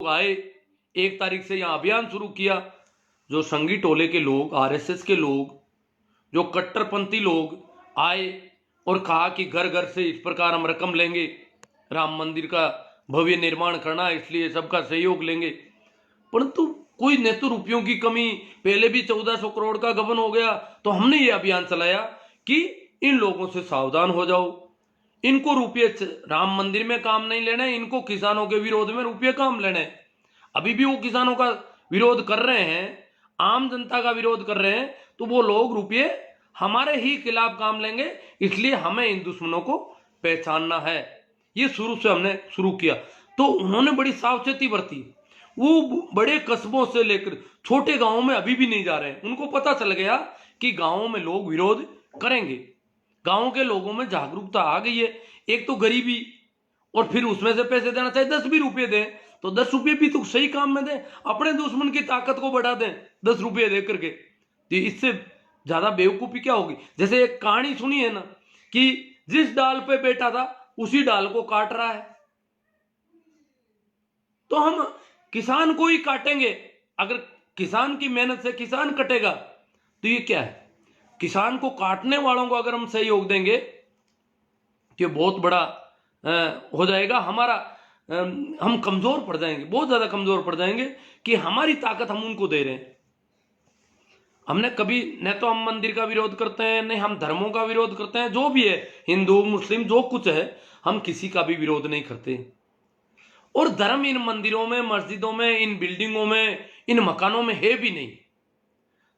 लोग आए, 1 तारीख से यहाँ अभियान शुरू किया। जो संगी टोले के लोग, आरएसएस के लोग, जो कट्टरपंथी लोग आए और कहा कि घर घर से इस प्रकार हम रकम लेंगे, राम मंदिर का भव्य निर्माण करना, इसलिए सबका सहयोग लेंगे। परंतु कोई न तो रुपयों की कमी, पहले भी 1400 करोड़ का गबन हो गया, तो हमने ये अभियान चलाया कि इन लोगों से सावधान हो जाओ, इनको रुपये राम मंदिर में काम नहीं लेना है, इनको किसानों के विरोध में रुपये काम लेने हैं। अभी भी वो किसानों का विरोध कर रहे हैं, आम जनता का विरोध कर रहे हैं, तो वो लोग रुपये हमारे ही खिलाफ काम लेंगे, इसलिए हमें इन दुश्मनों को पहचानना है। ये शुरू से हमने शुरू किया। तो उन्होंने बड़ी सावचेती बरती। वो बड़े कस्बों से लेकर छोटे गांवों में अभी भी नहीं जा रहे हैं। उनको पता चल गया कि गांवों में लोग विरोध करेंगे। गांवों के लोगों में जागरूकता आ गई है। एक तो गरीबी, और फिर उसमें से पैसे देना, चाहे 10 भी रुपये दें तो 10 रुपये भी तो सही काम में दें, अपने दुश्मन की ताकत को बढ़ा दें 10 रुपये दे करके। तो इससे ज्यादा बेवकूफी क्या होगी। जैसे एक कहानी सुनी है ना, कि जिस डाल पे बैठा था उसी डाल को काट रहा है। तो हम किसान को ही काटेंगे। अगर किसान की मेहनत से किसान कटेगा तो ये क्या है। किसान को काटने वालों को अगर हम सहयोग देंगे तो बहुत बड़ा हो जाएगा हमारा। हम कमजोर पड़ जाएंगे, बहुत ज्यादा कमजोर पड़ जाएंगे कि हमारी ताकत हम उनको दे रहे हैं। हमने कभी न तो हम मंदिर का विरोध करते हैं, नहीं हम धर्मों का विरोध करते हैं। जो भी है, हिंदू मुस्लिम जो कुछ है, हम किसी का भी विरोध नहीं करते। और धर्म इन मंदिरों में, मस्जिदों में, इन बिल्डिंगों में, इन मकानों में है भी नहीं।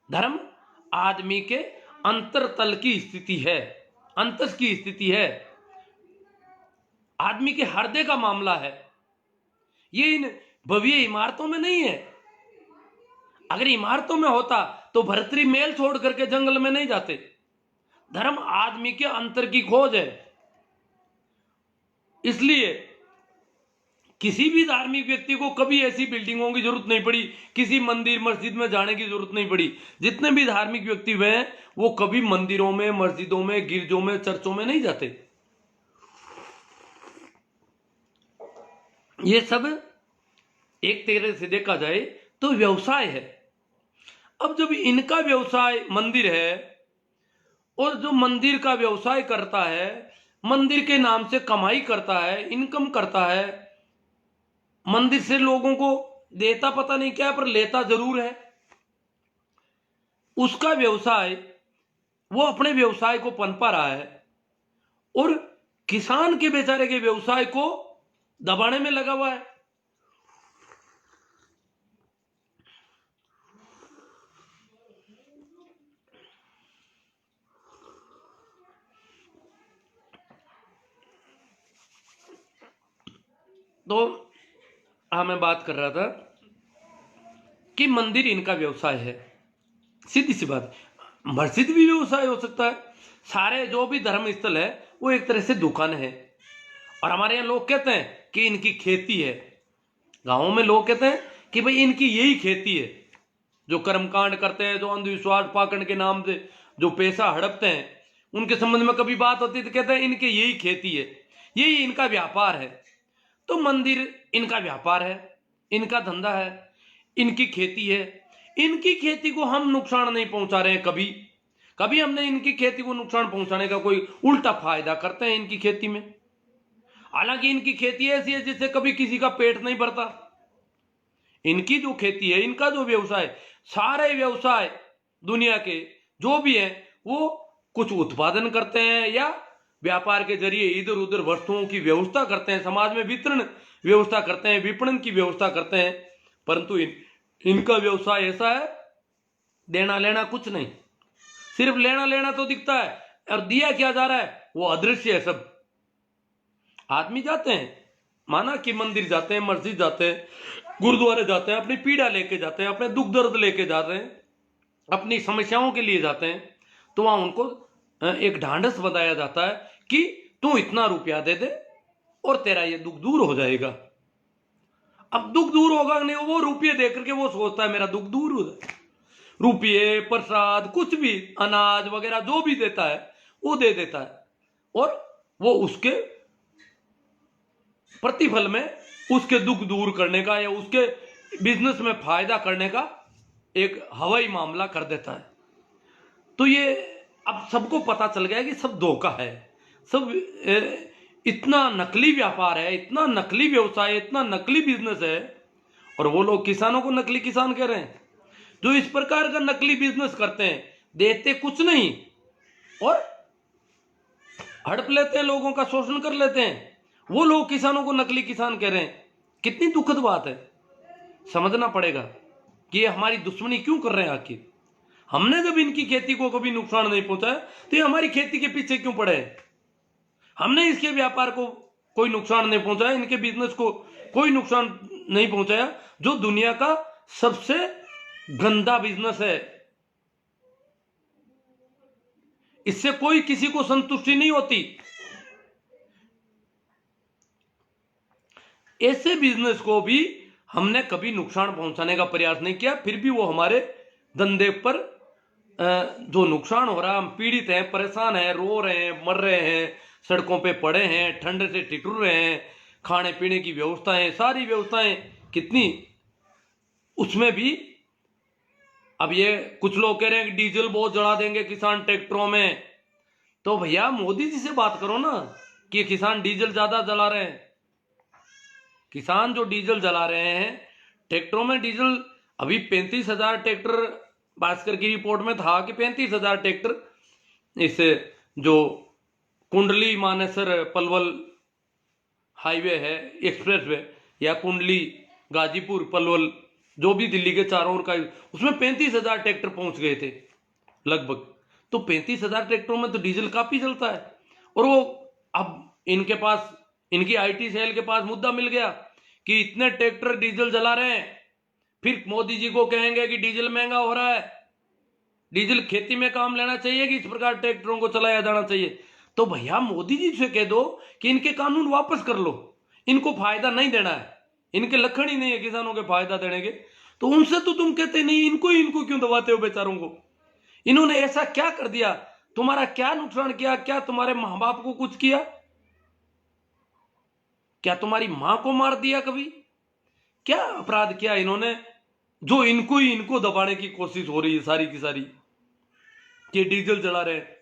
धर्म आदमी के अंतरतल की स्थिति है, अंतस की स्थिति है, आदमी के हृदय का मामला है। ये इन भव्य इमारतों में नहीं है। अगर इमारतों में होता तो भर्तरी मेल छोड़ करके जंगल में नहीं जाते। धर्म आदमी के अंतर की खोज है। इसलिए किसी भी धार्मिक व्यक्ति को कभी ऐसी बिल्डिंगों की जरूरत नहीं पड़ी, किसी मंदिर मस्जिद में जाने की जरूरत नहीं पड़ी। जितने भी धार्मिक व्यक्ति हुए हैं वो कभी मंदिरों में, मस्जिदों में, गिरजों में, चर्चों में नहीं जाते। ये सब एक तरह से देखा जाए तो व्यवसाय है। अब जब इनका व्यवसाय मंदिर है, और जो मंदिर का व्यवसाय करता है, मंदिर के नाम से कमाई करता है, इनकम करता है, मंदिर से लोगों को देता पता नहीं क्या, पर लेता जरूर है, उसका व्यवसाय, वो अपने व्यवसाय को पनपा रहा है, और किसान के बेचारे के व्यवसाय को दबाने में लगा हुआ है। तो मैं बात कर रहा था कि मंदिर इनका व्यवसाय है। सीधी सी बात, मस्जिद भी व्यवसाय हो सकता है। सारे जो भी धर्म स्थल है वो एक तरह से दुकान है। और हमारे यहाँ लोग कहते हैं कि इनकी खेती है। गांवों में लोग कहते हैं कि भाई इनकी यही खेती है। जो कर्मकांड करते हैं, जो अंधविश्वास पाखंड के नाम से जो पैसा हड़पते हैं, उनके संबंध में कभी बात होती तो कहते हैं इनकी यही खेती है, यही इनका व्यापार है। तो मंदिर इनका व्यापार है, इनका धंधा है, इनकी खेती है। इनकी खेती को हम नुकसान नहीं पहुंचा रहे हैं। कभी कभी हमने इनकी खेती को नुकसान पहुंचाने का कोई उल्टा फायदा करते हैं इनकी खेती में। हालांकि इनकी खेती ऐसी है जिससे कभी किसी का पेट नहीं भरता। इनकी जो खेती है, इनका जो व्यवसाय, सारे व्यवसाय दुनिया के जो भी है वो कुछ उत्पादन करते हैं या व्यापार के जरिए इधर उधर वस्तुओं की व्यवस्था करते हैं, समाज में वितरण व्यवस्था करते हैं, विपणन की व्यवस्था करते हैं। परंतु इनका व्यवसाय ऐसा है, देना लेना कुछ नहीं। सिर्फ लेना लेना तो दिखता है, और दिया क्या जा रहा है वो अदृश्य है। सब आदमी जाते हैं, माना कि मंदिर जाते हैं, मस्जिद जाते हैं, गुरुद्वारे जाते हैं, अपनी पीड़ा लेके जाते हैं, अपने दुख दर्द लेके जाते हैं, अपनी समस्याओं के लिए जाते हैं। तो वहां उनको एक ढांढस बताया जाता है कि तू इतना रुपया दे दे और तेरा ये दुख दूर हो जाएगा। अब दुख दूर होगा नहीं, वो रुपये दे करके वो सोचता है मेरा दुख दूर हो जाए। रुपये, प्रसाद, कुछ भी, अनाज वगैरह जो भी देता है वो दे देता है, और वो उसके प्रतिफल में उसके दुख दूर करने का या उसके बिजनेस में फायदा करने का एक हवाई मामला कर देता है। तो ये अब सबको पता चल गया कि सब धोखा है, सब इतना नकली व्यापार है, इतना नकली व्यवसाय, इतना नकली बिजनेस है। और वो लोग किसानों को नकली किसान कह रहे हैं, जो इस प्रकार का नकली बिजनेस करते हैं, देते कुछ नहीं और हड़प लेते हैं, लोगों का शोषण कर लेते हैं, वो लोग किसानों को नकली किसान कह रहे हैं। कितनी दुखद बात है। समझना पड़ेगा कि ये हमारी दुश्मनी क्यों कर रहे हैं। आखिर हमने जब इनकी खेती को कभी नुकसान नहीं पहुंचाया तो ये हमारी खेती के पीछे क्यों पड़े हैं। हमने इसके व्यापार को कोई नुकसान नहीं पहुंचाया, इनके बिजनेस को कोई नुकसान नहीं पहुंचाया, जो दुनिया का सबसे गंदा बिजनेस है। इससे कोई किसी को संतुष्टि नहीं होती। ऐसे बिजनेस को भी हमने कभी नुकसान पहुंचाने का प्रयास नहीं किया, फिर भी वो हमारे धंधे पर जो नुकसान हो रहा है, हम पीड़ित हैं, परेशान हैं, रो रहे हैं, मर रहे हैं, सड़कों पे पड़े हैं, ठंड से ठिठुर रहे हैं, खाने पीने की व्यवस्थाएं, सारी व्यवस्थाएं कितनी, उसमें भी अब ये कुछ लोग कह रहे हैं कि डीजल बहुत जला देंगे किसान ट्रैक्टरों में। तो भैया मोदी जी से बात करो ना कि किसान डीजल ज्यादा जला रहे हैं। किसान जो डीजल जला रहे हैं ट्रैक्टरों में, डीजल अभी 35,000 ट्रैक्टर, भास्कर की रिपोर्ट में था कि 35,000 ट्रैक्टर इस जो कुंडली मानेसर पलवल हाईवे है, एक्सप्रेस वे, या कुंडली गाजीपुर पलवल, जो भी दिल्ली के चारों ओर का, उसमें 35,000 ट्रैक्टर पहुंच गए थे लगभग। तो 35,000 ट्रैक्टरों में तो डीजल काफी जलता है। और वो अब इनके पास, इनकी आईटी सेल के पास मुद्दा मिल गया कि इतने ट्रैक्टर डीजल जला रहे हैं, फिर मोदी जी को कहेंगे कि डीजल महंगा हो रहा है, डीजल खेती में काम लेना चाहिए कि इस प्रकार ट्रैक्टरों को चलाया जाना चाहिए। तो भैया मोदी जी से कह दो कि इनके कानून वापस कर लो, इनको फायदा नहीं देना है, इनके लक्षण ही नहीं है किसानों के फायदा देने के। तो उनसे तो तुम कहते नहीं, इनको क्यों दबाते हो बेचारों को। इन्होंने ऐसा क्या कर दिया, तुम्हारा क्या नुकसान किया, क्या तुम्हारे मां बाप को कुछ किया, क्या तुम्हारी मां को मार दिया कभी, क्या अपराध किया इन्होंने जो इनको दबाने की कोशिश हो रही है सारी की सारी, कि डीजल जला रहे हैं।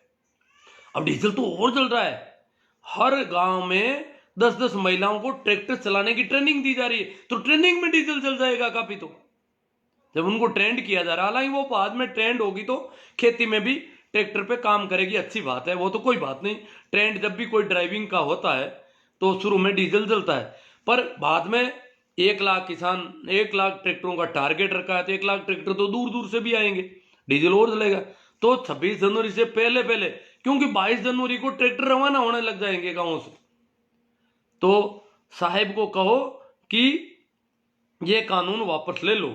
अब डीजल तो और जल रहा है, हर गांव में 10-10 महिलाओं को ट्रैक्टर चलाने की ट्रेनिंग दी जा रही है, तो ट्रेनिंग में डीजल जल जाएगा काफी। तो जब उनको ट्रेंड किया जा रहा है, हालांकि वो बाद में ट्रेंड होगी तो खेती में भी ट्रैक्टर पे काम करेगी, अच्छी बात है, वो तो कोई बात नहीं। ट्रेंड जब भी कोई ड्राइविंग का होता है तो शुरू में डीजल जलता है, पर बाद में 1 लाख किसान, 1 लाख ट्रैक्टरों का टारगेट रखा है, तो 1 लाख ट्रैक्टर तो दूर दूर से भी आएंगे, डीजल और जलेगा। तो 26 जनवरी से पहले पहले, क्योंकि 22 जनवरी को ट्रैक्टर रवाना होने लग जाएंगे गांवों से, तो साहेब को कहो कि ये कानून वापस ले लो,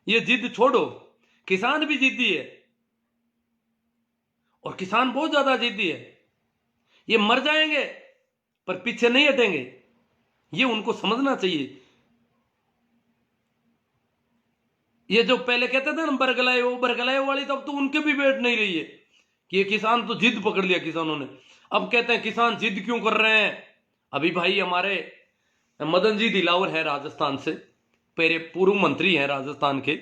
ये जिद छोड़ो। किसान भी जिद्दी है, और किसान बहुत ज्यादा जिद्दी है, ये मर जाएंगे पर पीछे नहीं हटेंगे, ये उनको समझना चाहिए। ये जो पहले कहते थे ना बरगलाए, वो बरगलाए वाली, तब तो उनके भी बैठ नहीं रही है कि ये किसान तो जिद पकड़ लिया किसानों ने। अब कहते हैं किसान जिद क्यों कर रहे हैं। अभी भाई हमारे मदन जी दिलावर है राजस्थान से, पहले पूर्व मंत्री हैं राजस्थान के,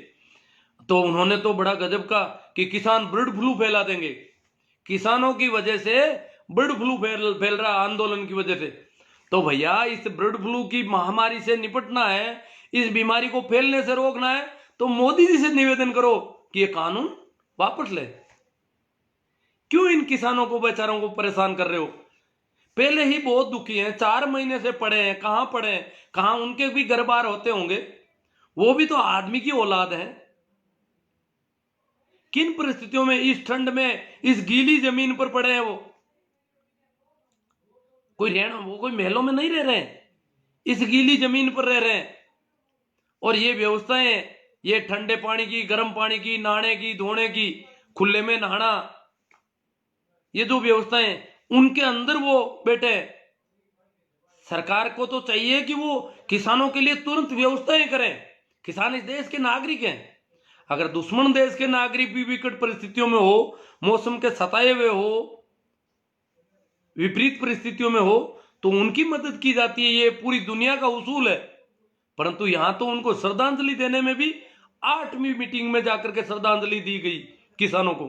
तो उन्होंने तो बड़ा गजब का कि किसान बर्ड फ्लू फैला देंगे, किसानों की वजह से बर्ड फ्लू फैल रहा आंदोलन की वजह से। तो भैया इस बर्ड फ्लू की महामारी से निपटना है, इस बीमारी को फैलने से रोकना है, तो मोदी जी से निवेदन करो कि ये कानून वापस ले। क्यों इन किसानों को बेचारों को परेशान कर रहे हो। पहले ही बहुत दुखी हैं, 4 महीने से पड़े हैं, कहां पड़े हैं, कहां उनके भी घर बार होते होंगे, वो भी तो आदमी की औलाद है। किन परिस्थितियों में इस ठंड में इस गीली जमीन पर पड़े हैं। वो कोई महलों में नहीं रह रहे हैं, इस गीली जमीन पर रह रहे हैं। और ये व्यवस्थाएं, ये ठंडे पानी की, गर्म पानी की, नहाने की, धोने की, खुले में नहाना, ये जो व्यवस्थाएं उनके अंदर वो बैठे। सरकार को तो चाहिए कि वो किसानों के लिए तुरंत व्यवस्थाएं करें। किसान इस देश के नागरिक हैं। अगर दुश्मन देश के नागरिक भी विकट परिस्थितियों में हो, मौसम के सताए हुए हो, विपरीत परिस्थितियों में हो, तो उनकी मदद की जाती है। ये पूरी दुनिया का उसूल है। परंतु यहां तो उनको श्रद्धांजलि देने में भी 8वीं मीटिंग में जाकर के श्रद्धांजलि दी गई किसानों को,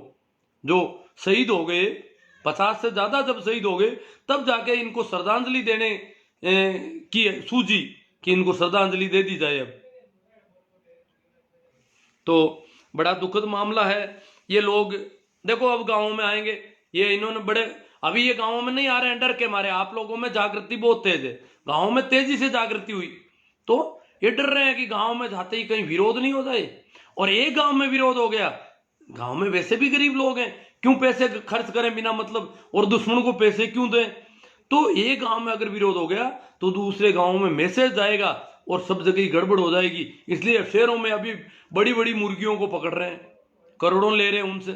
जो शहीद हो गए, 50 से ज्यादा जब शहीद हो गए तब जाके इनको श्रद्धांजलि देने की सूझी कि इनको श्रद्धांजलि दे दी जाए। अब तो बड़ा दुखद मामला है। ये लोग देखो अब गांवों में आएंगे, ये इन्होंने बड़े, अभी ये गांवों में नहीं आ रहे हैं डर के मारे, आप लोगों में जागृति बहुत तेज है, गांवों में तेजी से जागृति हुई, तो ये डर रहे हैं कि गांव में जाते ही कहीं विरोध नहीं हो जाए। और एक गांव में विरोध हो गया, गांव में वैसे भी गरीब लोग हैं, क्यों पैसे खर्च करें बिना मतलब, और दुश्मन को पैसे क्यों दें। तो एक गांव में अगर विरोध हो गया तो दूसरे गांव में मैसेज जाएगा और सब जगह गड़बड़ हो जाएगी। इसलिए शहरों में अभी बड़ी बड़ी मुर्गियों को पकड़ रहे हैं, करोड़ों ले रहे हैं उनसे।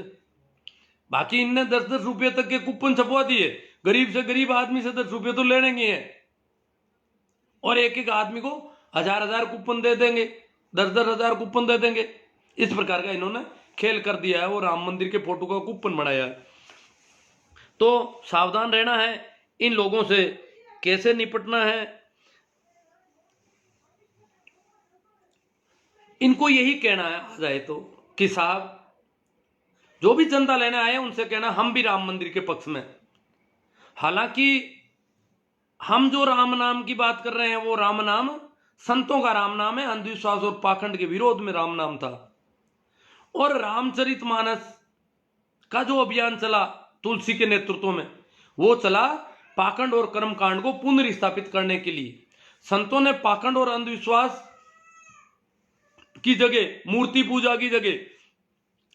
बाकी इनने 10-10 रुपए तक के कूपन छपवा दिए, गरीब से गरीब आदमी से 10 रुपए तो ले लेंगे हैं, और एक एक आदमी को 1000-1000 कूपन दे देंगे, 10-10 हजार कूपन दे देंगे। इस प्रकार का इन्होंने खेल कर दिया है, वो राम मंदिर के फोटो का कूपन बनाया है। तो सावधान रहना है, इन लोगों से कैसे निपटना है। इनको यही कहना है आ जाए तो कि साहब जो भी चंदा लेने आए उनसे कहना हम भी राम मंदिर के पक्ष में। हालांकि हम जो राम नाम की बात कर रहे हैं वो राम नाम संतों का राम नाम है, अंधविश्वास और पाखंड के विरोध में राम नाम था। और रामचरितमानस का जो अभियान चला तुलसी के नेतृत्व में, वो चला पाखंड और कर्मकांड को पुनर्स्थापित करने के लिए। संतों ने पाखंड और अंधविश्वास की जगह, मूर्ति पूजा की जगह,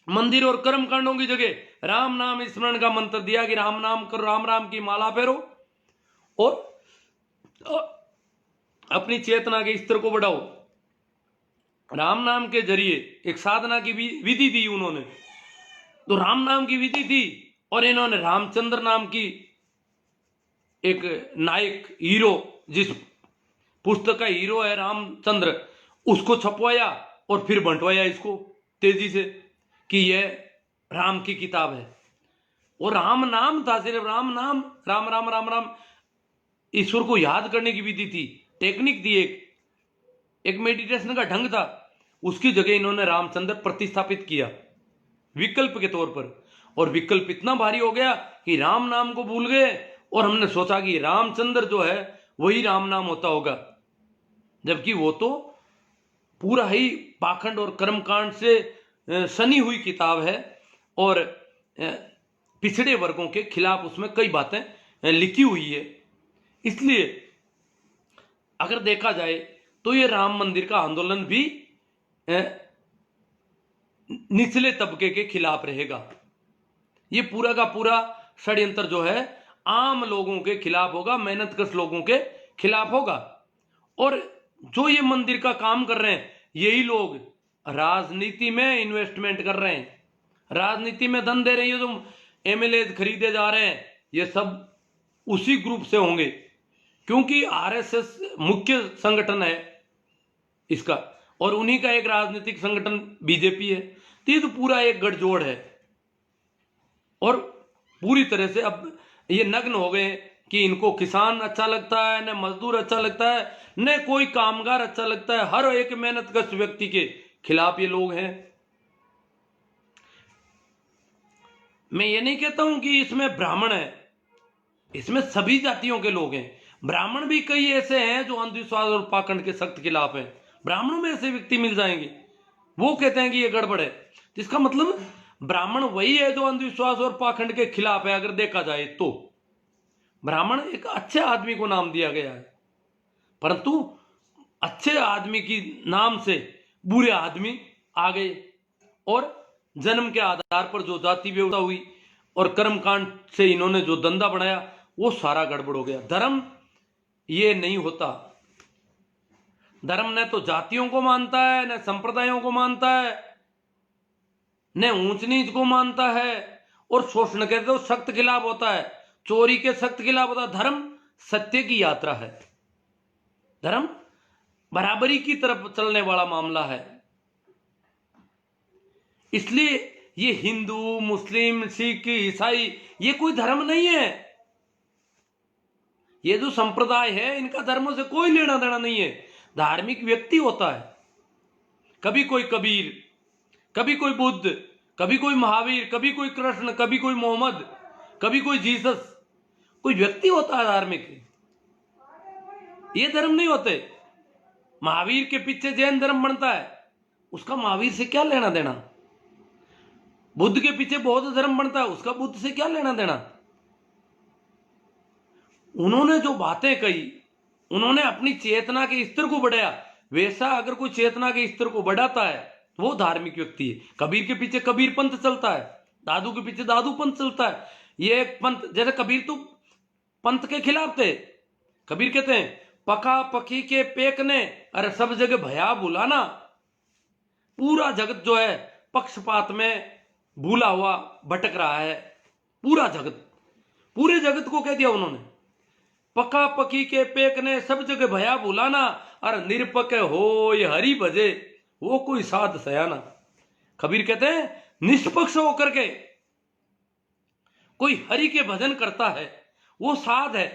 मंदिर और कर्मकांडों की जगह राम नाम स्मरण का मंत्र दिया कि राम नाम करो, राम राम की माला फेरो और अपनी चेतना के स्तर को बढ़ाओ। राम नाम के जरिए एक साधना की विधि दी उन्होंने, तो राम नाम की विधि थी, और इन्होंने रामचंद्र नाम की एक नायक हीरो, जिस पुस्तक का हीरो है रामचंद्र, उसको छपवाया और फिर बंटवाया इसको तेजी से कि यह राम की किताब है। और राम नाम था, सिर्फ राम नाम, राम राम राम राम, ईश्वर को याद करने की विधि थी, टेक्निक थी, एक मेडिटेशन का ढंग था। उसकी जगह इन्होंने रामचंद्र प्रतिस्थापित किया विकल्प के तौर पर, और विकल्प इतना भारी हो गया कि राम नाम को भूल गए, और हमने सोचा कि रामचंद्र जो है वही राम नाम होता होगा, जबकि वो तो पूरा ही पाखंड और कर्मकांड से सनी हुई किताब है, और पिछड़े वर्गों के खिलाफ उसमें कई बातें लिखी हुई है। इसलिए अगर देखा जाए तो ये राम मंदिर का आंदोलन भी निचले तबके के खिलाफ रहेगा। ये पूरा का पूरा षड्यंत्र जो है आम लोगों के खिलाफ होगा, मेहनतकश लोगों के खिलाफ होगा। और जो ये मंदिर का काम कर रहे हैं यही लोग राजनीति में इन्वेस्टमेंट कर रहे हैं, राजनीति में धन दे रहे हैं। ये जो एमएलए खरीदे जा रहे हैं ये सब उसी ग्रुप से होंगे, क्योंकि आरएसएस मुख्य संगठन है इसका, और उन्हीं का एक राजनीतिक संगठन बीजेपी है। तो ये तो पूरा एक गठजोड़ है, और पूरी तरह से अब ये नग्न हो गए कि इनको किसान अच्छा लगता है, न मजदूर अच्छा लगता है, न कोई कामगार अच्छा लगता है। हर एक मेहनतकश व्यक्ति के खिलाफ ये लोग हैं। मैं ये नहीं कहता हूं कि इसमें ब्राह्मण है, इसमें सभी जातियों के लोग हैं। ब्राह्मण भी कई ऐसे हैं जो अंधविश्वास और पाखंड के सख्त खिलाफ हैं। ब्राह्मणों में ऐसे व्यक्ति मिल जाएंगे, वो कहते हैं कि ये गड़बड़ है। इसका मतलब ब्राह्मण वही है जो अंधविश्वास और पाखंड के खिलाफ है। अगर देखा जाए तो ब्राह्मण एक अच्छे आदमी को नाम दिया गया है, परंतु अच्छे आदमी की नाम से बुरे आदमी आ गए, और जन्म के आधार पर जो जाति व्यवस्था हुई और कर्मकांड से इन्होंने जो धंधा बनाया वो सारा गड़बड़ हो गया। धर्म ये नहीं होता। धर्म न तो जातियों को मानता है, न संप्रदायों को मानता है, न ऊंच नीच को मानता है, और शोषण के तो सख्त खिलाफ होता है, चोरी के सख्त खिलाफ होता है। धर्म सत्य की यात्रा है, धर्म बराबरी की तरफ चलने वाला मामला है। इसलिए ये हिंदू, मुस्लिम, सिख, ईसाई ये कोई धर्म नहीं है। ये जो संप्रदाय है इनका धर्मों से कोई लेना देना नहीं है। धार्मिक व्यक्ति होता है। कभी कोई कबीर, कभी कोई बुद्ध, कभी कोई महावीर, कभी कोई कृष्ण, कभी कोई मोहम्मद, कभी कोई जीसस, कोई व्यक्ति होता है धार्मिक। ये धर्म नहीं होते। महावीर के पीछे जैन धर्म बनता है, उसका महावीर से क्या लेना देना। बुद्ध के पीछे बौद्ध धर्म बनता है, उसका बुद्ध से क्या लेना देना। उन्होंने जो बातें कही, उन्होंने अपनी चेतना के स्तर को बढ़ाया। वैसा अगर कोई चेतना के स्तर को बढ़ाता है वो धार्मिक व्यक्ति है। कबीर के पीछे कबीर पंथ चलता है, दादू के पीछे दादू पंथ चलता है। ये एक पंथ, जैसे कबीर तो पंथ के खिलाफ थे। कबीर कहते हैं पका पकी के पेकने, अरे सब जगह भया बुलाना। पूरा जगत जो है पक्षपात में भूला हुआ भटक रहा है। पूरा जगत, पूरे जगत को कह दिया उन्होंने, पका पकी के पेकने सब जगह भया बुलाना, और निरपक हो ये हरि भजे वो कोई साध सयाना। कबीर कहते हैं निष्पक्ष होकर के कोई हरि के भजन करता है वो साध है,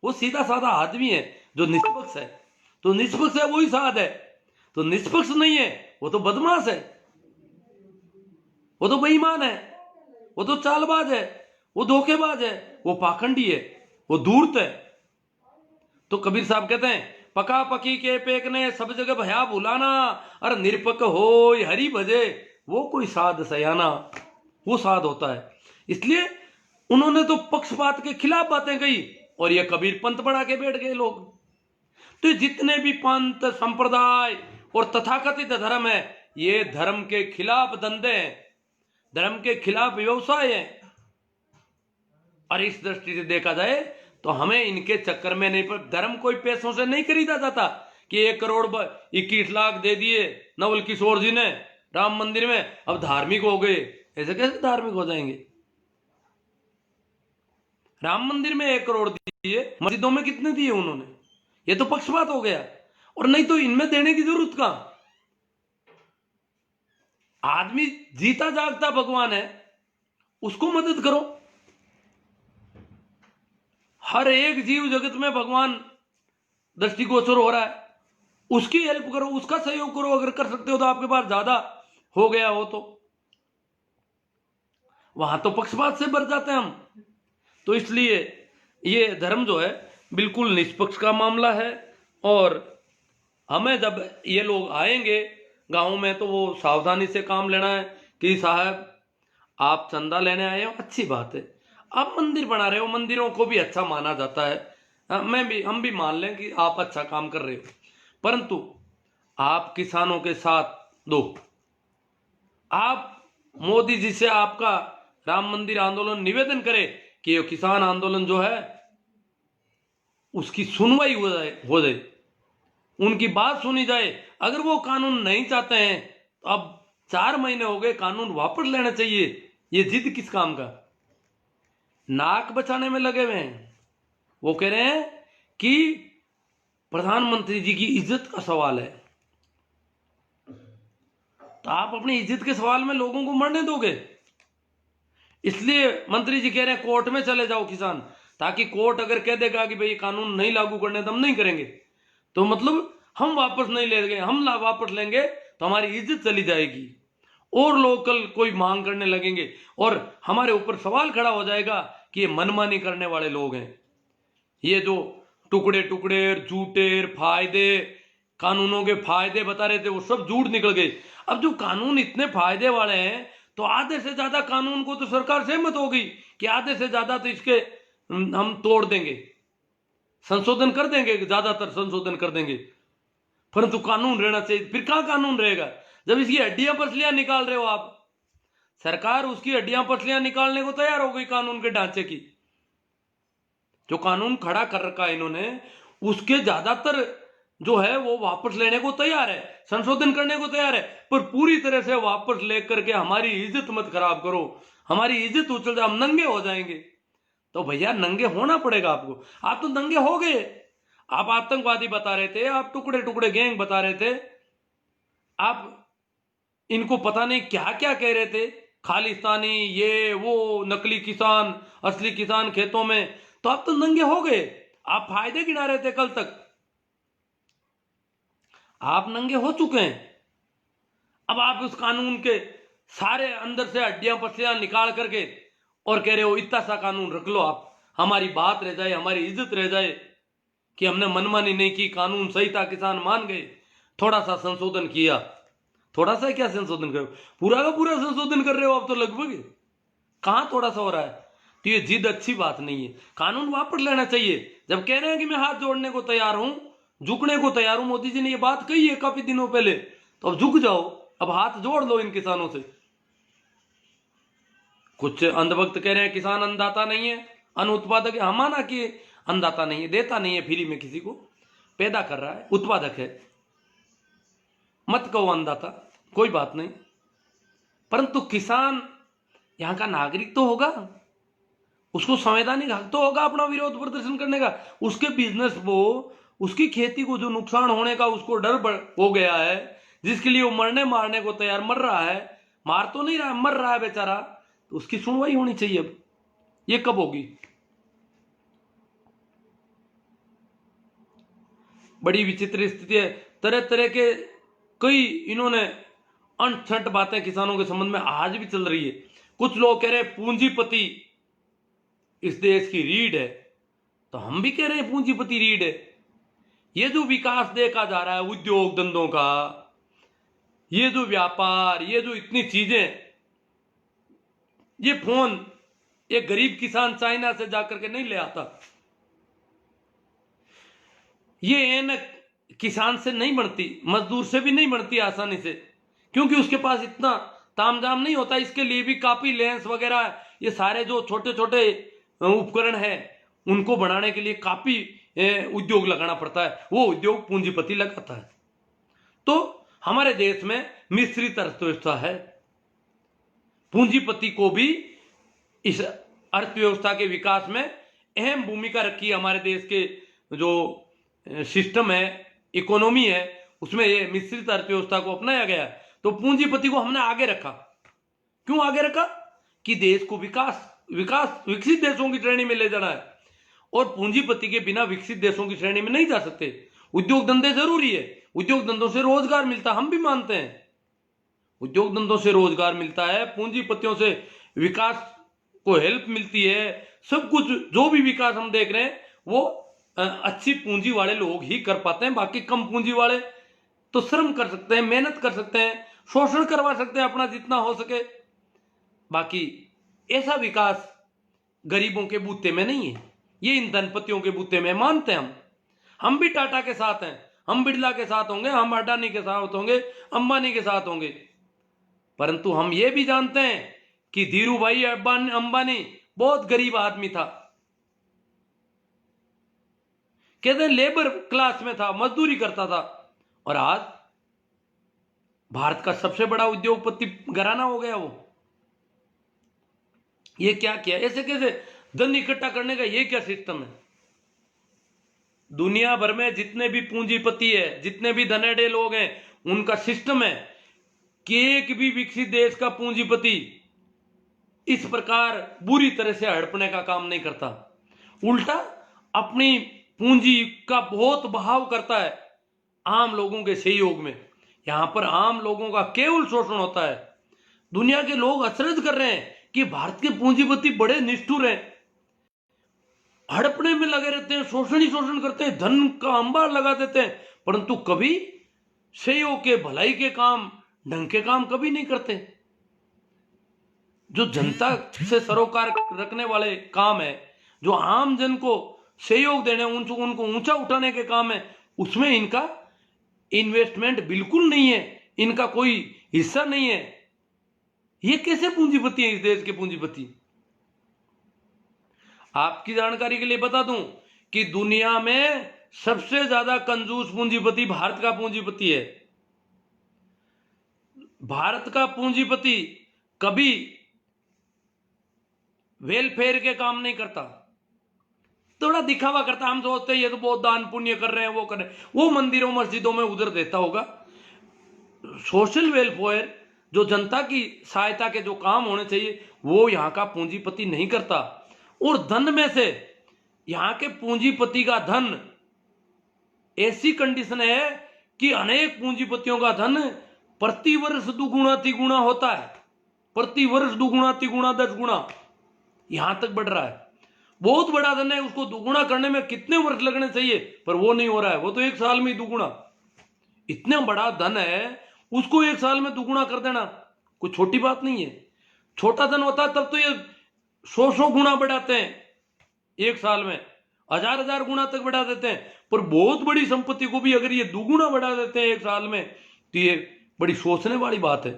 वो सीधा साधा आदमी है जो निष्पक्ष है। तो निष्पक्ष है वही साध है, तो निष्पक्ष नहीं है वो तो बदमाश है, वो तो बेईमान है, वो तो चालबाज है, वो धोखेबाज है, वो पाखंडी है, वो धूर्त है। तो कबीर साहब कहते हैं पका पकी के पेकने सब जगह भया बुलाना, और निरपक हो हरि भजे वो कोई साध सयाना। वो साध होता है। इसलिए उन्होंने तो पक्षपात के खिलाफ बातें कही, और ये कबीर पंथ बढ़ा के बैठ गए लोग। तो जितने भी पंथ संप्रदाय और तथाकथित धर्म है, ये धर्म के खिलाफ धंधे हैं, धर्म के खिलाफ व्यवसाय है। और इस दृष्टि से देखा जाए तो हमें इनके चक्कर में नहीं, पर धर्म कोई पैसों से नहीं खरीदा जाता कि 1 करोड़ 21 लाख दे दिए नवल किशोर जी ने राम मंदिर में, अब धार्मिक हो गए। ऐसे कैसे धार्मिक हो जाएंगे। राम मंदिर में 1 करोड़ दिए, मस्जिदों में कितने दिए उन्होंने। ये तो पक्षपात हो गया। और नहीं तो इनमें देने की जरूरत कहां। आदमी जीता जागता भगवान है, उसको मदद करो। हर एक जीव जगत में भगवान दृष्टिगोचर हो रहा है, उसकी हेल्प करो, उसका सहयोग करो। अगर कर सकते हो तो, आपके पास ज्यादा हो गया हो तो। वहां तो पक्षपात से भर जाते हैं हम। तो इसलिए ये धर्म जो है बिल्कुल निष्पक्ष का मामला है। और हमें जब ये लोग आएंगे गांव में तो वो सावधानी से काम लेना है कि साहब आप चंदा लेने आए हो, अच्छी बात है। आप मंदिर बना रहे हो, मंदिरों को भी अच्छा माना जाता है। हम भी मान लें कि आप अच्छा काम कर रहे हो, परंतु आप किसानों के साथ दो। आप मोदी जी से आपका राम मंदिर आंदोलन निवेदन करे कि ये किसान आंदोलन जो है उसकी सुनवाई हो जाए, उनकी बात सुनी जाए। अगर वो कानून नहीं चाहते हैं तो अब 4 महीने हो गए, कानून वापस लेना चाहिए। ये जिद किस काम का। नाक बचाने में लगे हुए हैं। वो कह रहे हैं कि प्रधानमंत्री जी की इज्जत का सवाल है। तो आप अपनी इज्जत के सवाल में लोगों को मरने दोगे। इसलिए मंत्री जी कह रहे हैं कोर्ट में चले जाओ किसान, ताकि कोर्ट अगर कह देगा कि भाई कानून नहीं लागू करने तो हम नहीं करेंगे, तो मतलब हम वापस नहीं लेंगे। हम वापस लेंगे तो हमारी इज्जत चली जाएगी और लोग कल कोई मांग करने लगेंगे और हमारे ऊपर सवाल खड़ा हो जाएगा कि ये मनमानी करने वाले लोग हैं। ये जो टुकड़े टुकड़े झूठे फायदे, कानूनों के फायदे बता रहे थे, वो सब झूठ निकल गए। अब जो कानून इतने फायदे वाले हैं तो आधे से ज्यादा कानून को तो सरकार सहमत होगी कि आधे से ज्यादा तो इसके हम तोड़ देंगे, संशोधन कर देंगे, ज्यादातर संशोधन कर देंगे, परंतु कानून रहना चाहिए। फिर कहां कानून रहेगा जब इसकी हड्डियां पसलियां निकाल रहे हो आप। सरकार उसकी हड्डियां पसलियां निकालने को तैयार हो गई कानून के ढांचे की। जो कानून खड़ा कर रखा है इन्होंने, उसके ज्यादातर जो है वो वापस लेने को तैयार है, संशोधन करने को तैयार है, पर पूरी तरह से वापस लेकर के हमारी इज्जत मत खराब करो, हमारी इज्जत उछल जाए, हम नंगे हो जाएंगे। तो भैया नंगे होना पड़ेगा आपको। आप तो नंगे हो गए। आप आतंकवादी बता रहे थे, आप टुकड़े टुकड़े गैंग बता रहे थे, आप इनको पता नहीं क्या क्या कह रहे थे, खालिस्तानी, ये वो, नकली किसान, असली किसान खेतों में। तो आप तो नंगे हो गए। आप फायदे गिना रहे थे कल तक, आप नंगे हो चुके हैं। अब आप उस कानून के सारे अंदर से हड्डियां पसलियां निकाल करके और कह रहे हो इतना सा कानून रख लो, आप हमारी बात रह जाए, हमारी इज्जत रह जाए कि हमने मनमानी नहीं की, कानून सही था, किसान मान गए, थोड़ा सा संशोधन किया। थोड़ा सा क्या संशोधन कर रहे हो, पूरा का पूरा संशोधन कर रहे हो आप तो लगभग। कहां थोड़ा सा हो रहा है? तो ये जिद अच्छी बात नहीं है, कानून वापस लेना चाहिए। जब कह रहे हैं कि मैं हाथ जोड़ने को तैयार हूं, झुकने को तैयार हूं, मोदी जी ने ये बात कही है काफी दिनों पहले, तो अब झुक जाओ, अब हाथ जोड़ लो इन किसानों से। कुछ अंधभक्त कह रहे हैं किसान अन्नदाता नहीं है, अन्न उत्पादक है। हम माना कि अन्नदाता नहीं है, देता नहीं है फ्री में, किसी को पैदा कर रहा है, उत्पादक है, मत कहो अन्नदाता, कोई बात नहीं। परंतु किसान यहां का नागरिक तो होगा, उसको संवैधानिक हक तो होगा अपना विरोध प्रदर्शन करने का। उसके बिजनेस को, उसकी खेती को जो नुकसान होने का उसको डर हो गया है, जिसके लिए वो मरने मारने को तैयार, मर रहा है, मार तो नहीं रहा, मर रहा है बेचारा, तो उसकी सुनवाई होनी चाहिए। अब ये कब होगी? बड़ी विचित्र स्थिति है। तरह तरह के कई इन्होंने अनछट बातें किसानों के संबंध में आज भी चल रही है। कुछ लोग कह रहे हैं पूंजीपति इस देश की रीढ़ है, तो हम भी कह रहे हैं पूंजीपति रीढ़ है। ये जो विकास देखा जा रहा है उद्योग धंधों का, ये जो व्यापार, ये जो इतनी चीजें, ये फोन एक गरीब किसान चाइना से जाकर के नहीं ले आता, ये ऐनक किसान से नहीं बनती, मजदूर से भी नहीं बनती आसानी से, क्योंकि उसके पास इतना तामझाम नहीं होता। इसके लिए भी काफी लेंस वगैरह, ये सारे जो छोटे छोटे उपकरण है, उनको बनाने के लिए काफी उद्योग लगाना पड़ता है, वो उद्योग पूंजीपति लगाता है। तो हमारे देश में मिश्रित अर्थव्यवस्था है, पूंजीपति को भी इस अर्थव्यवस्था के विकास में अहम भूमिका रखी है। हमारे देश के जो सिस्टम है, इकोनॉमी है, उसमें ये मिश्रित अर्थव्यवस्था को अपनाया गया। तो पूंजीपति को हमने आगे रखा। क्यों आगे रखा? कि देश को विकसित देशों की श्रेणी में ले जाना है, और पूंजीपति के बिना विकसित देशों की श्रेणी में नहीं जा सकते। उद्योग धंधे जरूरी है, उद्योग धंधों से रोजगार मिलता, हम भी मानते हैं, उद्योग धंधों से रोजगार मिलता है, पूंजीपतियों से विकास को हेल्प मिलती है। सब कुछ जो भी विकास हम देख रहे हैं वो अच्छी पूंजी वाले लोग ही कर पाते हैं। बाकी कम पूंजी वाले तो श्रम कर सकते हैं, मेहनत कर सकते हैं, शोषण करवा सकते हैं अपना जितना हो सके। बाकी ऐसा विकास गरीबों के बूते में नहीं है, ये इन धनपतियों के बूते में मानते हैं हम भी टाटा के साथ हैं, हम बिरला के साथ होंगे, हम अडानी के साथ होंगे, अंबानी के साथ होंगे। परंतु हम ये भी जानते हैं कि धीरू भाई अंबानी बहुत गरीब आदमी था, कहते हैं लेबर क्लास में था, मजदूरी करता था, और आज भारत का सबसे बड़ा उद्योगपति घराना हो गया वो। ये क्या किया? ऐसे कैसे धन इकट्ठा करने का ये क्या सिस्टम है? दुनिया भर में जितने भी पूंजीपति है, जितने भी धनेडे लोग हैं, उनका सिस्टम है कि एक भी विकसित देश का पूंजीपति इस प्रकार बुरी तरह से हड़पने का काम नहीं करता। उल्टा अपनी पूंजी का बहुत बहाव करता है आम लोगों के सहयोग में। यहां पर आम लोगों का केवल शोषण होता है। दुनिया के लोग अचरज कर रहे हैं कि भारत के पूंजीपति बड़े निष्ठुर हैं, हड़पने में लगे रहते हैं, शोषण ही शोषण करते हैं, धन का अंबार लगा देते हैं, परंतु कभी सहयोग के, भलाई के काम, ढंग के काम कभी नहीं करते। जो जनता से सरोकार रखने वाले काम है, जो आम जन को सहयोग देने, उनको ऊंचा उठाने के काम है, उसमें इनका इन्वेस्टमेंट बिल्कुल नहीं है, इनका कोई हिस्सा नहीं है। ये कैसे पूंजीपति है इस देश के पूंजीपति? आपकी जानकारी के लिए बता दूं कि दुनिया में सबसे ज्यादा कंजूस पूंजीपति भारत का पूंजीपति है। भारत का पूंजीपति कभी वेलफेयर के काम नहीं करता, थोड़ा दिखावा करता। हम सोचते हैं ये तो बहुत दान पुण्य कर रहे हैं, वो कर रहे हैं, वो मंदिरों मस्जिदों में उधर देता होगा। सोशल वेलफेयर, जो जनता की सहायता के जो काम होने चाहिए, वो यहां का पूंजीपति नहीं करता। और धन में से यहां के पूंजीपति का धन ऐसी कंडीशन है कि अनेक पूंजीपतियों का धन प्रति वर्ष दुगुना तिगुना होता है, प्रति वर्ष दुगुना तिगुना 10 गुना यहां तक बढ़ रहा है। बहुत बड़ा धन है, उसको दुगुना करने में कितने वर्ष लगने चाहिए, पर वो नहीं हो रहा है, वो तो 1 साल में ही दुगुना। इतना बड़ा धन है, उसको 1 साल में दुगुना कर देना कोई छोटी बात नहीं है। छोटा धन होता है तब तो ये 100 गुना बढ़ाते हैं 1 साल में, 1000 गुना तक बढ़ा देते हैं, पर बहुत बड़ी संपत्ति को भी अगर ये दुगुना बढ़ा देते हैं 1 साल में, तो ये बड़ी सोचने वाली बात है।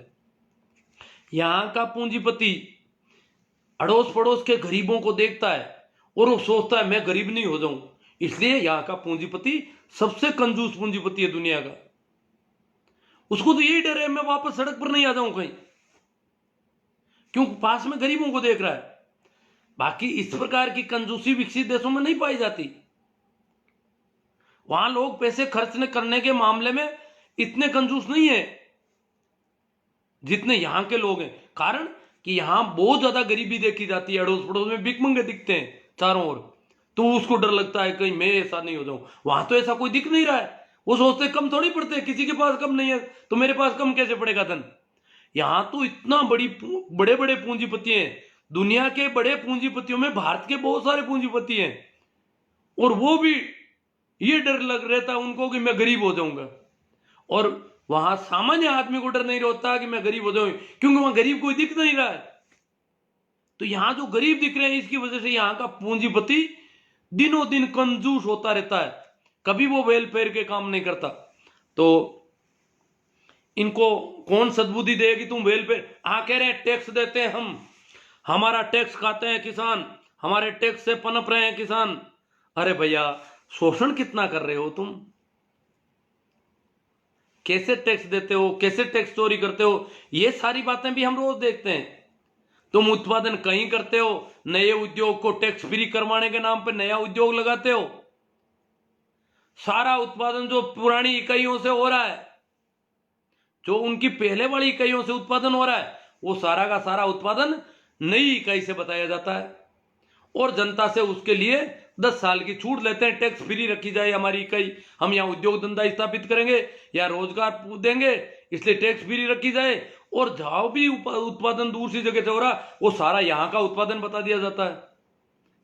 यहां का पूंजीपति अड़ोस पड़ोस के गरीबों को देखता है और वो सोचता है मैं गरीब नहीं हो जाऊं, इसलिए यहां का पूंजीपति सबसे कंजूस पूंजीपति है दुनिया का। उसको तो यही डर है मैं वापस सड़क पर नहीं आ जाऊं कहीं, क्यों, पास में गरीबों को देख रहा है। बाकी इस प्रकार की कंजूसी विकसित देशों में नहीं पाई जाती। वहां लोग पैसे खर्च करने के मामले में इतने कंजूस नहीं है जितने यहां के लोग हैं। कारण कि यहां बहुत ज्यादा गरीबी देखी जाती है, अड़ोस पड़ोस में भिखमंगे दिखते हैं चारों ओर, तो उसको डर लगता है कहीं मैं ऐसा नहीं हो जाऊं। वहां तो ऐसा कोई दिख नहीं रहा है, वो सोचते कम थोड़ी पड़ते, किसी के पास कम नहीं है तो मेरे पास कम कैसे पड़ेगा धन। यहां तो इतना बड़े बड़े पूंजीपति हैं, दुनिया के बड़े पूंजीपतियों में भारत के बहुत सारे पूंजीपति हैं, और वो भी ये डर लग रहता है उनको कि मैं गरीब हो जाऊंगा। और वहां सामान्य आदमी को डर नहीं रहता कि मैं गरीब हो जाऊंगा, क्योंकि वहां गरीब कोई दिख नहीं रहा है। तो यहां जो गरीब दिख रहे हैं इसकी वजह से यहां का पूंजीपति दिनों दिन कंजूस होता रहता है, कभी वो वेलफेयर के काम नहीं करता। तो इनको कौन सद्बुद्धि दे कि तुम वेलफेयर, कह रहे हैं टैक्स देते हैं हम, हमारा टैक्स खाते हैं किसान, हमारे टैक्स से पनप रहे हैं किसान। अरे भैया शोषण कितना कर रहे हो तुम, कैसे टैक्स देते हो, कैसे टैक्स चोरी करते हो, ये सारी बातें भी हम रोज देखते हैं। तुम उत्पादन कहीं करते हो, नए उद्योग को टैक्स फ्री करवाने के नाम पे नया उद्योग लगाते हो। सारा उत्पादन जो पुरानी इकाइयों से हो रहा है, जो उनकी पहले वाली इकाइयों से उत्पादन हो रहा है, वो सारा का सारा उत्पादन नई इकाई से बताया जाता है, और जनता से उसके लिए 10 साल की छूट लेते हैं, टैक्स फ्री रखी जाए हमारी इकाई, हम यहाँ उद्योग धंधा स्थापित करेंगे या रोजगार देंगे इसलिए टैक्स फ्री रखी जाए। और जहां भी उत्पादन दूसरी जगह से हो रहा वो सारा यहाँ का उत्पादन बता दिया जाता है।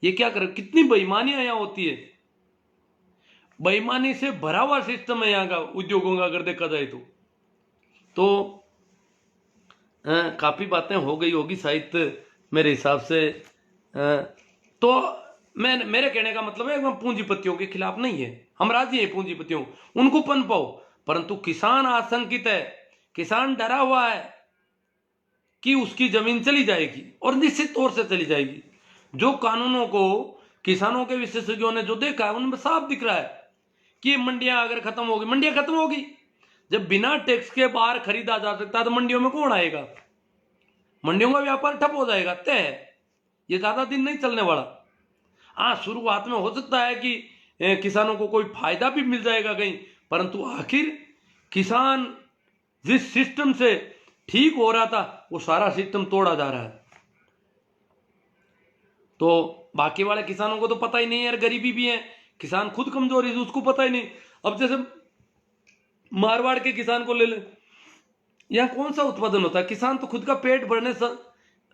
ये क्या कर, कितनी बेईमानियां यहाँ होती है, बेईमानी से भरा हुआ सिस्टम है यहाँ का उद्योगों का अगर देखा जाए तो काफी बातें हो गई होगी शायद मेरे हिसाब से। तो मेरे कहने का मतलब है पूंजीपतियों के खिलाफ नहीं है, हम राजी हैं पूंजीपतियों, उनको पनपाओ, परंतु किसान आशंकित है, किसान डरा हुआ है कि उसकी जमीन चली जाएगी और निश्चित तौर से चली जाएगी। जो कानूनों को किसानों के विशेषज्ञों ने जो देखा है उनमें साफ दिख रहा है कि मंडियां अगर खत्म होगी, मंडियां खत्म होगी, जब बिना टैक्स के बाहर खरीदा जा सकता है तो मंडियों में कौन आएगा, मंडियों का व्यापार ठप हो जाएगा, तय है, ये ज्यादा दिन नहीं चलने वाला। हाँ शुरुआत में हो सकता है कि किसानों को कोई फायदा भी मिल जाएगा कहीं, परंतु आखिर किसान जिस सिस्टम से ठीक हो रहा था वो सारा सिस्टम तोड़ा जा रहा है। तो बाकी वाले किसानों को तो पता ही नहीं है, यार गरीबी भी है, किसान खुद कमजोर है उसको पता ही नहीं। अब जैसे मारवाड़ के किसान को ले ले, यहाँ कौन सा उत्पादन होता है, किसान तो खुद का पेट भरने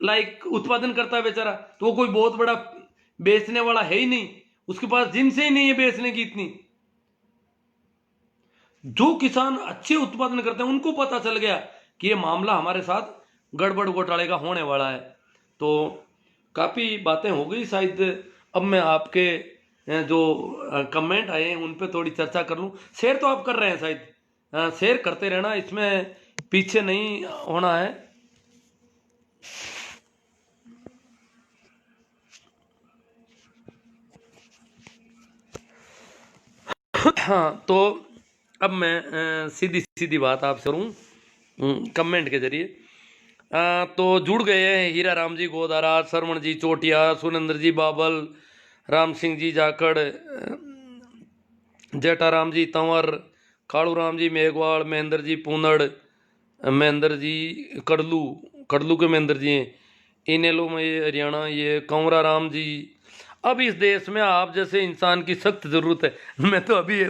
लाइक उत्पादन करता है बेचारा, तो वो कोई बहुत बड़ा बेचने वाला है ही नहीं, उसके पास जिनसे ही नहीं है बेचने की इतनी। जो किसान अच्छे उत्पादन करते हैं उनको पता चल गया कि ये मामला हमारे साथ गड़बड़ घोटाले का होने वाला है। तो काफी बातें हो गई शायद, अब मैं आपके जो कमेंट आए हैं उन पे थोड़ी चर्चा कर लूं। शेयर तो आप कर रहे हैं शायद, शेयर करते रहना, इसमें पीछे नहीं होना है। हाँ तो अब मैं सीधी सीधी बात आपसे करूँ कमेंट के जरिए। तो जुड़ गए हैं हीरा राम जी गोदारा, सरवण जी चोटिया, सुरेंद्र जी बाबल, राम सिंह जी जाखड़, जेठाराम जी तंवर, कालू राम जी मेघवाल, महेंद्र जी पूनड़, महेंद्र जी कड़लू के महेंद्र जी हैं, इनेलो में ये हरियाणा, ये कंवरा राम जी। अब इस देश में आप जैसे इंसान की सख्त जरूरत है। मैं तो अभी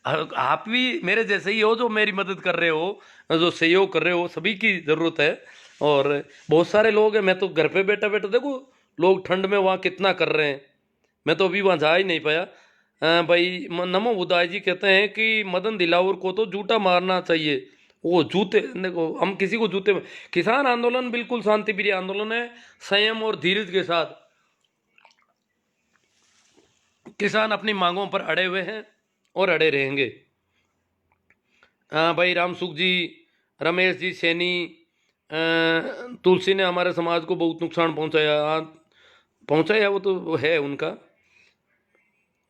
आप भी मेरे जैसे ही हो, जो मेरी मदद कर रहे हो, जो सहयोग कर रहे हो, सभी की ज़रूरत है। और बहुत सारे लोग हैं, मैं तो घर पे बैठा बैठा देखो, लोग ठंड में वहाँ कितना कर रहे हैं, मैं तो अभी वहाँ जा ही नहीं पाया। भाई नमो बुदाई जी कहते हैं कि मदन दिलावर को तो जूता मारना चाहिए। वो जूते देखो, हम किसी को जूते में, किसान आंदोलन बिल्कुल शांति प्रिय आंदोलन है। संयम और धीरज के साथ किसान अपनी मांगों पर अड़े हुए हैं और अड़े रहेंगे। भाई राम सुख जी, रमेश जी सैनी, तुलसी ने हमारे समाज को बहुत नुकसान पहुंचाया। पहुंचाया वो तो है उनका।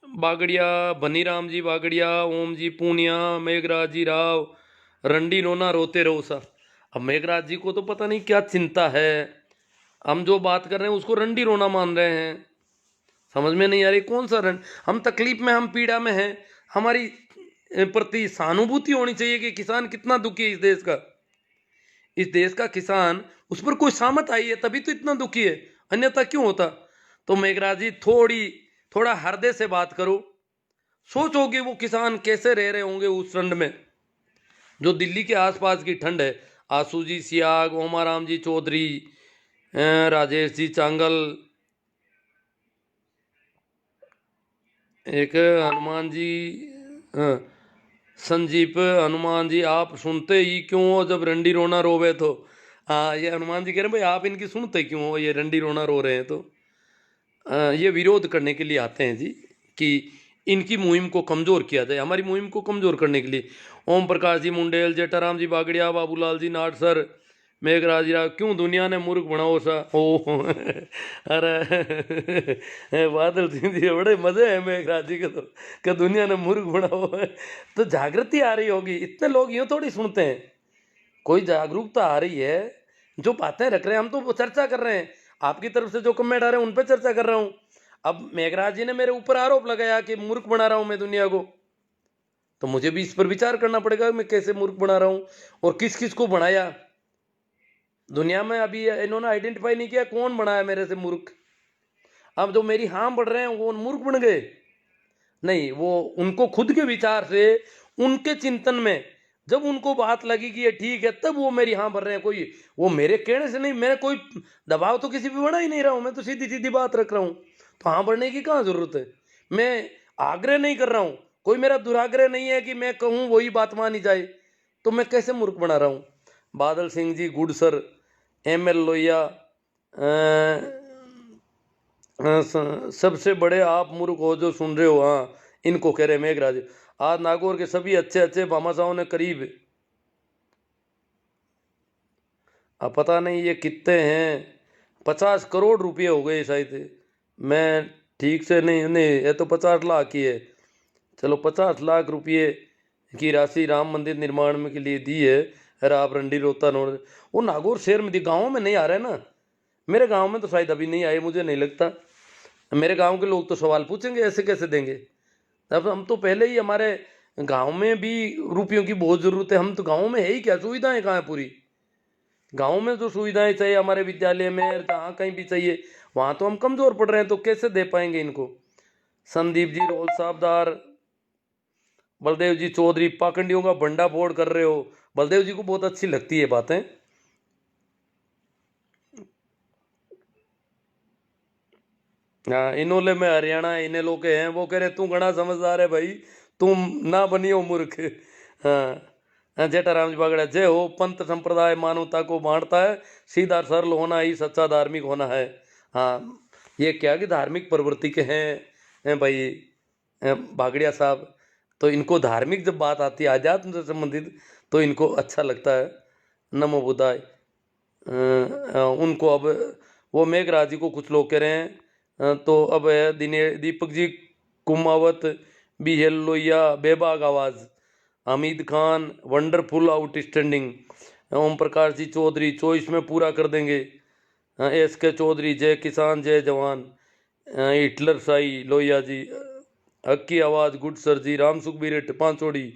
बागड़िया, बनीराम जी बागड़िया, ओम जी पूनिया, मेघराज जी राव, रंडी रोना रोते रहो सा। अब मेघराज जी को तो पता नहीं क्या चिंता है, हम जो बात कर रहे हैं उसको रंडी रोना मान रहे हैं। समझ में नहीं आ रही कौन सा रन, हम तकलीफ में, हम पीड़ा में हैं, हमारी प्रति सहानुभूति होनी चाहिए कि किसान कितना दुखी है इस देश का। इस देश का किसान, उस पर कोई सामत आई है तभी तो इतना दुखी है, अन्यथा क्यों होता। तो मेघराज जी थोड़ा हृदय से बात करो, सोचोगे वो किसान कैसे रह रहे होंगे उस ठंड में, जो दिल्ली के आसपास की ठंड है। आसू जी सियाग, ओमाराम जी चौधरी, राजेश जी चांगल, एक हनुमान जी, हाँ, संजीप हनुमान जी, आप सुनते ही क्यों हो जब रंडी रोना रोवे तो। हाँ, ये हनुमान जी कह रहे हैं भाई आप इनकी सुनते क्यों हो, ये रंडी रोना रो रहे हैं तो। ये विरोध करने के लिए आते हैं जी, कि इनकी मुहिम को कमज़ोर किया जाए, हमारी मुहिम को कमज़ोर करने के लिए। ओम प्रकाश जी मुंडेल, जेठाराम जी बागड़िया, बाबूलाल जी नाट सर, मेघराज राव, क्यों दुनिया ने मूर्ख बनाओ सा। ओ अरे बादल सिंह जी बड़े मज़े हैं मेघराज जी के तो, कि दुनिया ने मूर्ख बनाओ है। तो जागृति आ रही होगी, इतने लोग यूँ थोड़ी सुनते हैं, कोई जागरूकता आ रही है। जो बातें रख रहे हैं, हम तो चर्चा कर रहे हैं, आपकी तरफ से जो कमेंट आ रहे हैं उन पर चर्चा कर रहा हूँ। अब मेघराज जी ने मेरे ऊपर आरोप लगाया कि मूर्ख बना रहा हूं मैं दुनिया को, तो मुझे भी इस पर विचार करना पड़ेगा मैं कैसे मूर्ख बना रहा हूं और किस किस को बनाया दुनिया में। अभी इन्होंने आइडेंटिफाई नहीं किया कौन बनाया मेरे से मूर्ख। अब जो मेरी हाँ बढ़ रहे हैं वो मूर्ख बन गए नहीं, वो उनको खुद के विचार से, उनके चिंतन में जब उनको बात लगी कि ये ठीक है, तब वो मेरी हाँ भर रहे हैं। कोई वो मेरे कहने से नहीं, मैं कोई दबाव तो किसी पे बना ही नहीं रहा हूं, मैं तो सीधी सीधी बात रख रहा हूं। तो हाँ भरने की कहाँ जरूरत है, मैं आग्रह नहीं कर रहा हूं, कोई मेरा दुराग्रह नहीं है कि मैं कहूँ वही बात मानी जाए, तो मैं कैसे मूर्ख बना रहा हूँ। बादल सिंह जी गुडसर, एम एल लोहिया, सबसे बड़े आप मूर्ख हो जो सुन रहे हो। हाँ, इनको कह रहे मेघराज। आज नागौर के सभी अच्छे अच्छे भामाशाहों ने करीब, अब पता नहीं ये कितने हैं, 50 करोड़ रुपये हो गए शायद, मैं ठीक से नहीं नहीं, ये तो 50 लाख की है। चलो 50 लाख रुपये की राशि राम मंदिर निर्माण में के लिए दी है। अरे आप रंडी रोता नो, वो नागौर शहर में दी, गाँव में नहीं आ रहे ना, मेरे गांव में तो शायद अभी नहीं आए, मुझे नहीं लगता। मेरे गांव के लोग तो सवाल पूछेंगे ऐसे कैसे देंगे। तब हम तो पहले ही, हमारे गांव में भी रुपयों की बहुत ज़रूरत है, हम तो गांव में है ही क्या, सुविधाएं कहाँ है पूरी। गांव में जो सुविधाएं चाहिए हमारे विद्यालय में, जहाँ कहीं भी चाहिए, वहाँ तो हम कमज़ोर पड़ रहे हैं, तो कैसे दे पाएंगे इनको। संदीप जी रोल साहबदार, बलदेव जी चौधरी, पाखंडियों का भंडा फोड़ कर रहे हो। बलदेव जी को बहुत अच्छी लगती है बातें। हाँ, इनोले में हरियाणा इन्हें लोग हैं, वो कह रहे तू घना समझदार है भाई, तुम ना बनियो मूर्ख। हाँ, जेठाराम जी बागड़ा, जय हो। पंथ संप्रदाय मानवता को बांटता है, सीधा सरल होना ही सच्चा धार्मिक होना है। हाँ, ये क्या कि धार्मिक प्रवृत्ति के हैं भाई बागड़िया साहब, तो इनको धार्मिक जब बात आती है आध्यात्म से संबंधित, तो इनको अच्छा लगता है। नमो बुद्धाय। उनको अब वो मेघराज जी को कुछ लोग कह रहे हैं, तो अब है दीपक जी कुमावत, बीएल लोहिया, बेबाक आवाज़, Hamid Khan wonderful outstanding, Om Prakash ji Chaudhary choice में पूरा कर देंगे, एस के चौधरी जय किसान जय जवान, हिटलर साई लोहिया जी, हक की आवाज़ गुड सर जी, राम सुखबीर पांचोड़ी,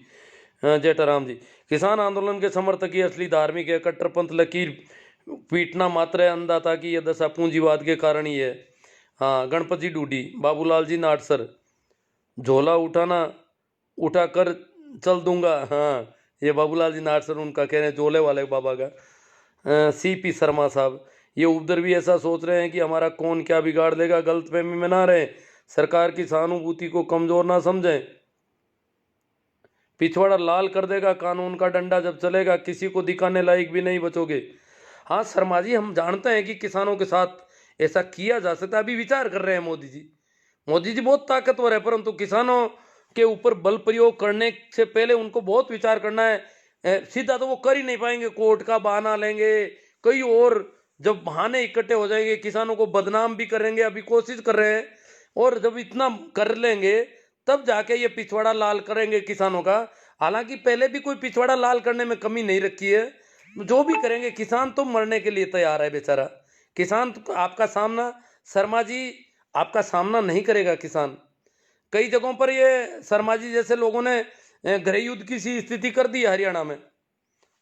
जेठाराम जी, किसान आंदोलन के समर्थक ही असली धार्मिक है, कट्टरपंथ लकीर पीटना मात्र है अंधा कि यह दशा पूंजीवाद के कारण ही है। हाँ, गणपति डूडी, बाबूलाल जी नाटसर, झोला उठाना उठाकर चल दूंगा। हाँ, ये बाबूलाल जी नारसर उनका कह रहे हैं, जोले वाले बाबा का। CP शर्मा साहब, ये उधर भी ऐसा सोच रहे हैं कि हमारा कौन क्या बिगाड़ देगा, गलतफहमी में ना रहे, सरकार की सहानुभूति को कमजोर ना समझें, पिछवाड़ा लाल कर देगा कानून का डंडा जब चलेगा, किसी को दिखाने लायक भी नहीं बचोगे। हाँ शर्मा जी, हम जानते हैं कि किसानों के साथ ऐसा किया जा सकता है, अभी विचार कर रहे हैं मोदी जी। मोदी जी बहुत ताकतवर है, परंतु किसानों के ऊपर बल प्रयोग करने से पहले उनको बहुत विचार करना है। सीधा तो वो कर ही नहीं पाएंगे, कोर्ट का बहाना लेंगे, कई और जब बहाने इकट्ठे हो जाएंगे, किसानों को बदनाम भी करेंगे, अभी कोशिश कर रहे हैं, और जब इतना कर लेंगे तब जाके ये पिछवाड़ा लाल करेंगे किसानों का। हालांकि पहले भी कोई पिछवाड़ा लाल करने में कमी नहीं रखी है, जो भी करेंगे, किसान तो मरने के लिए तैयार है बेचारा। किसान तो आपका सामना, शर्मा जी, आपका सामना नहीं करेगा किसान। कई जगहों पर ये शर्मा जी जैसे लोगों ने गृह युद्ध की सी स्थिति कर दी है हरियाणा में,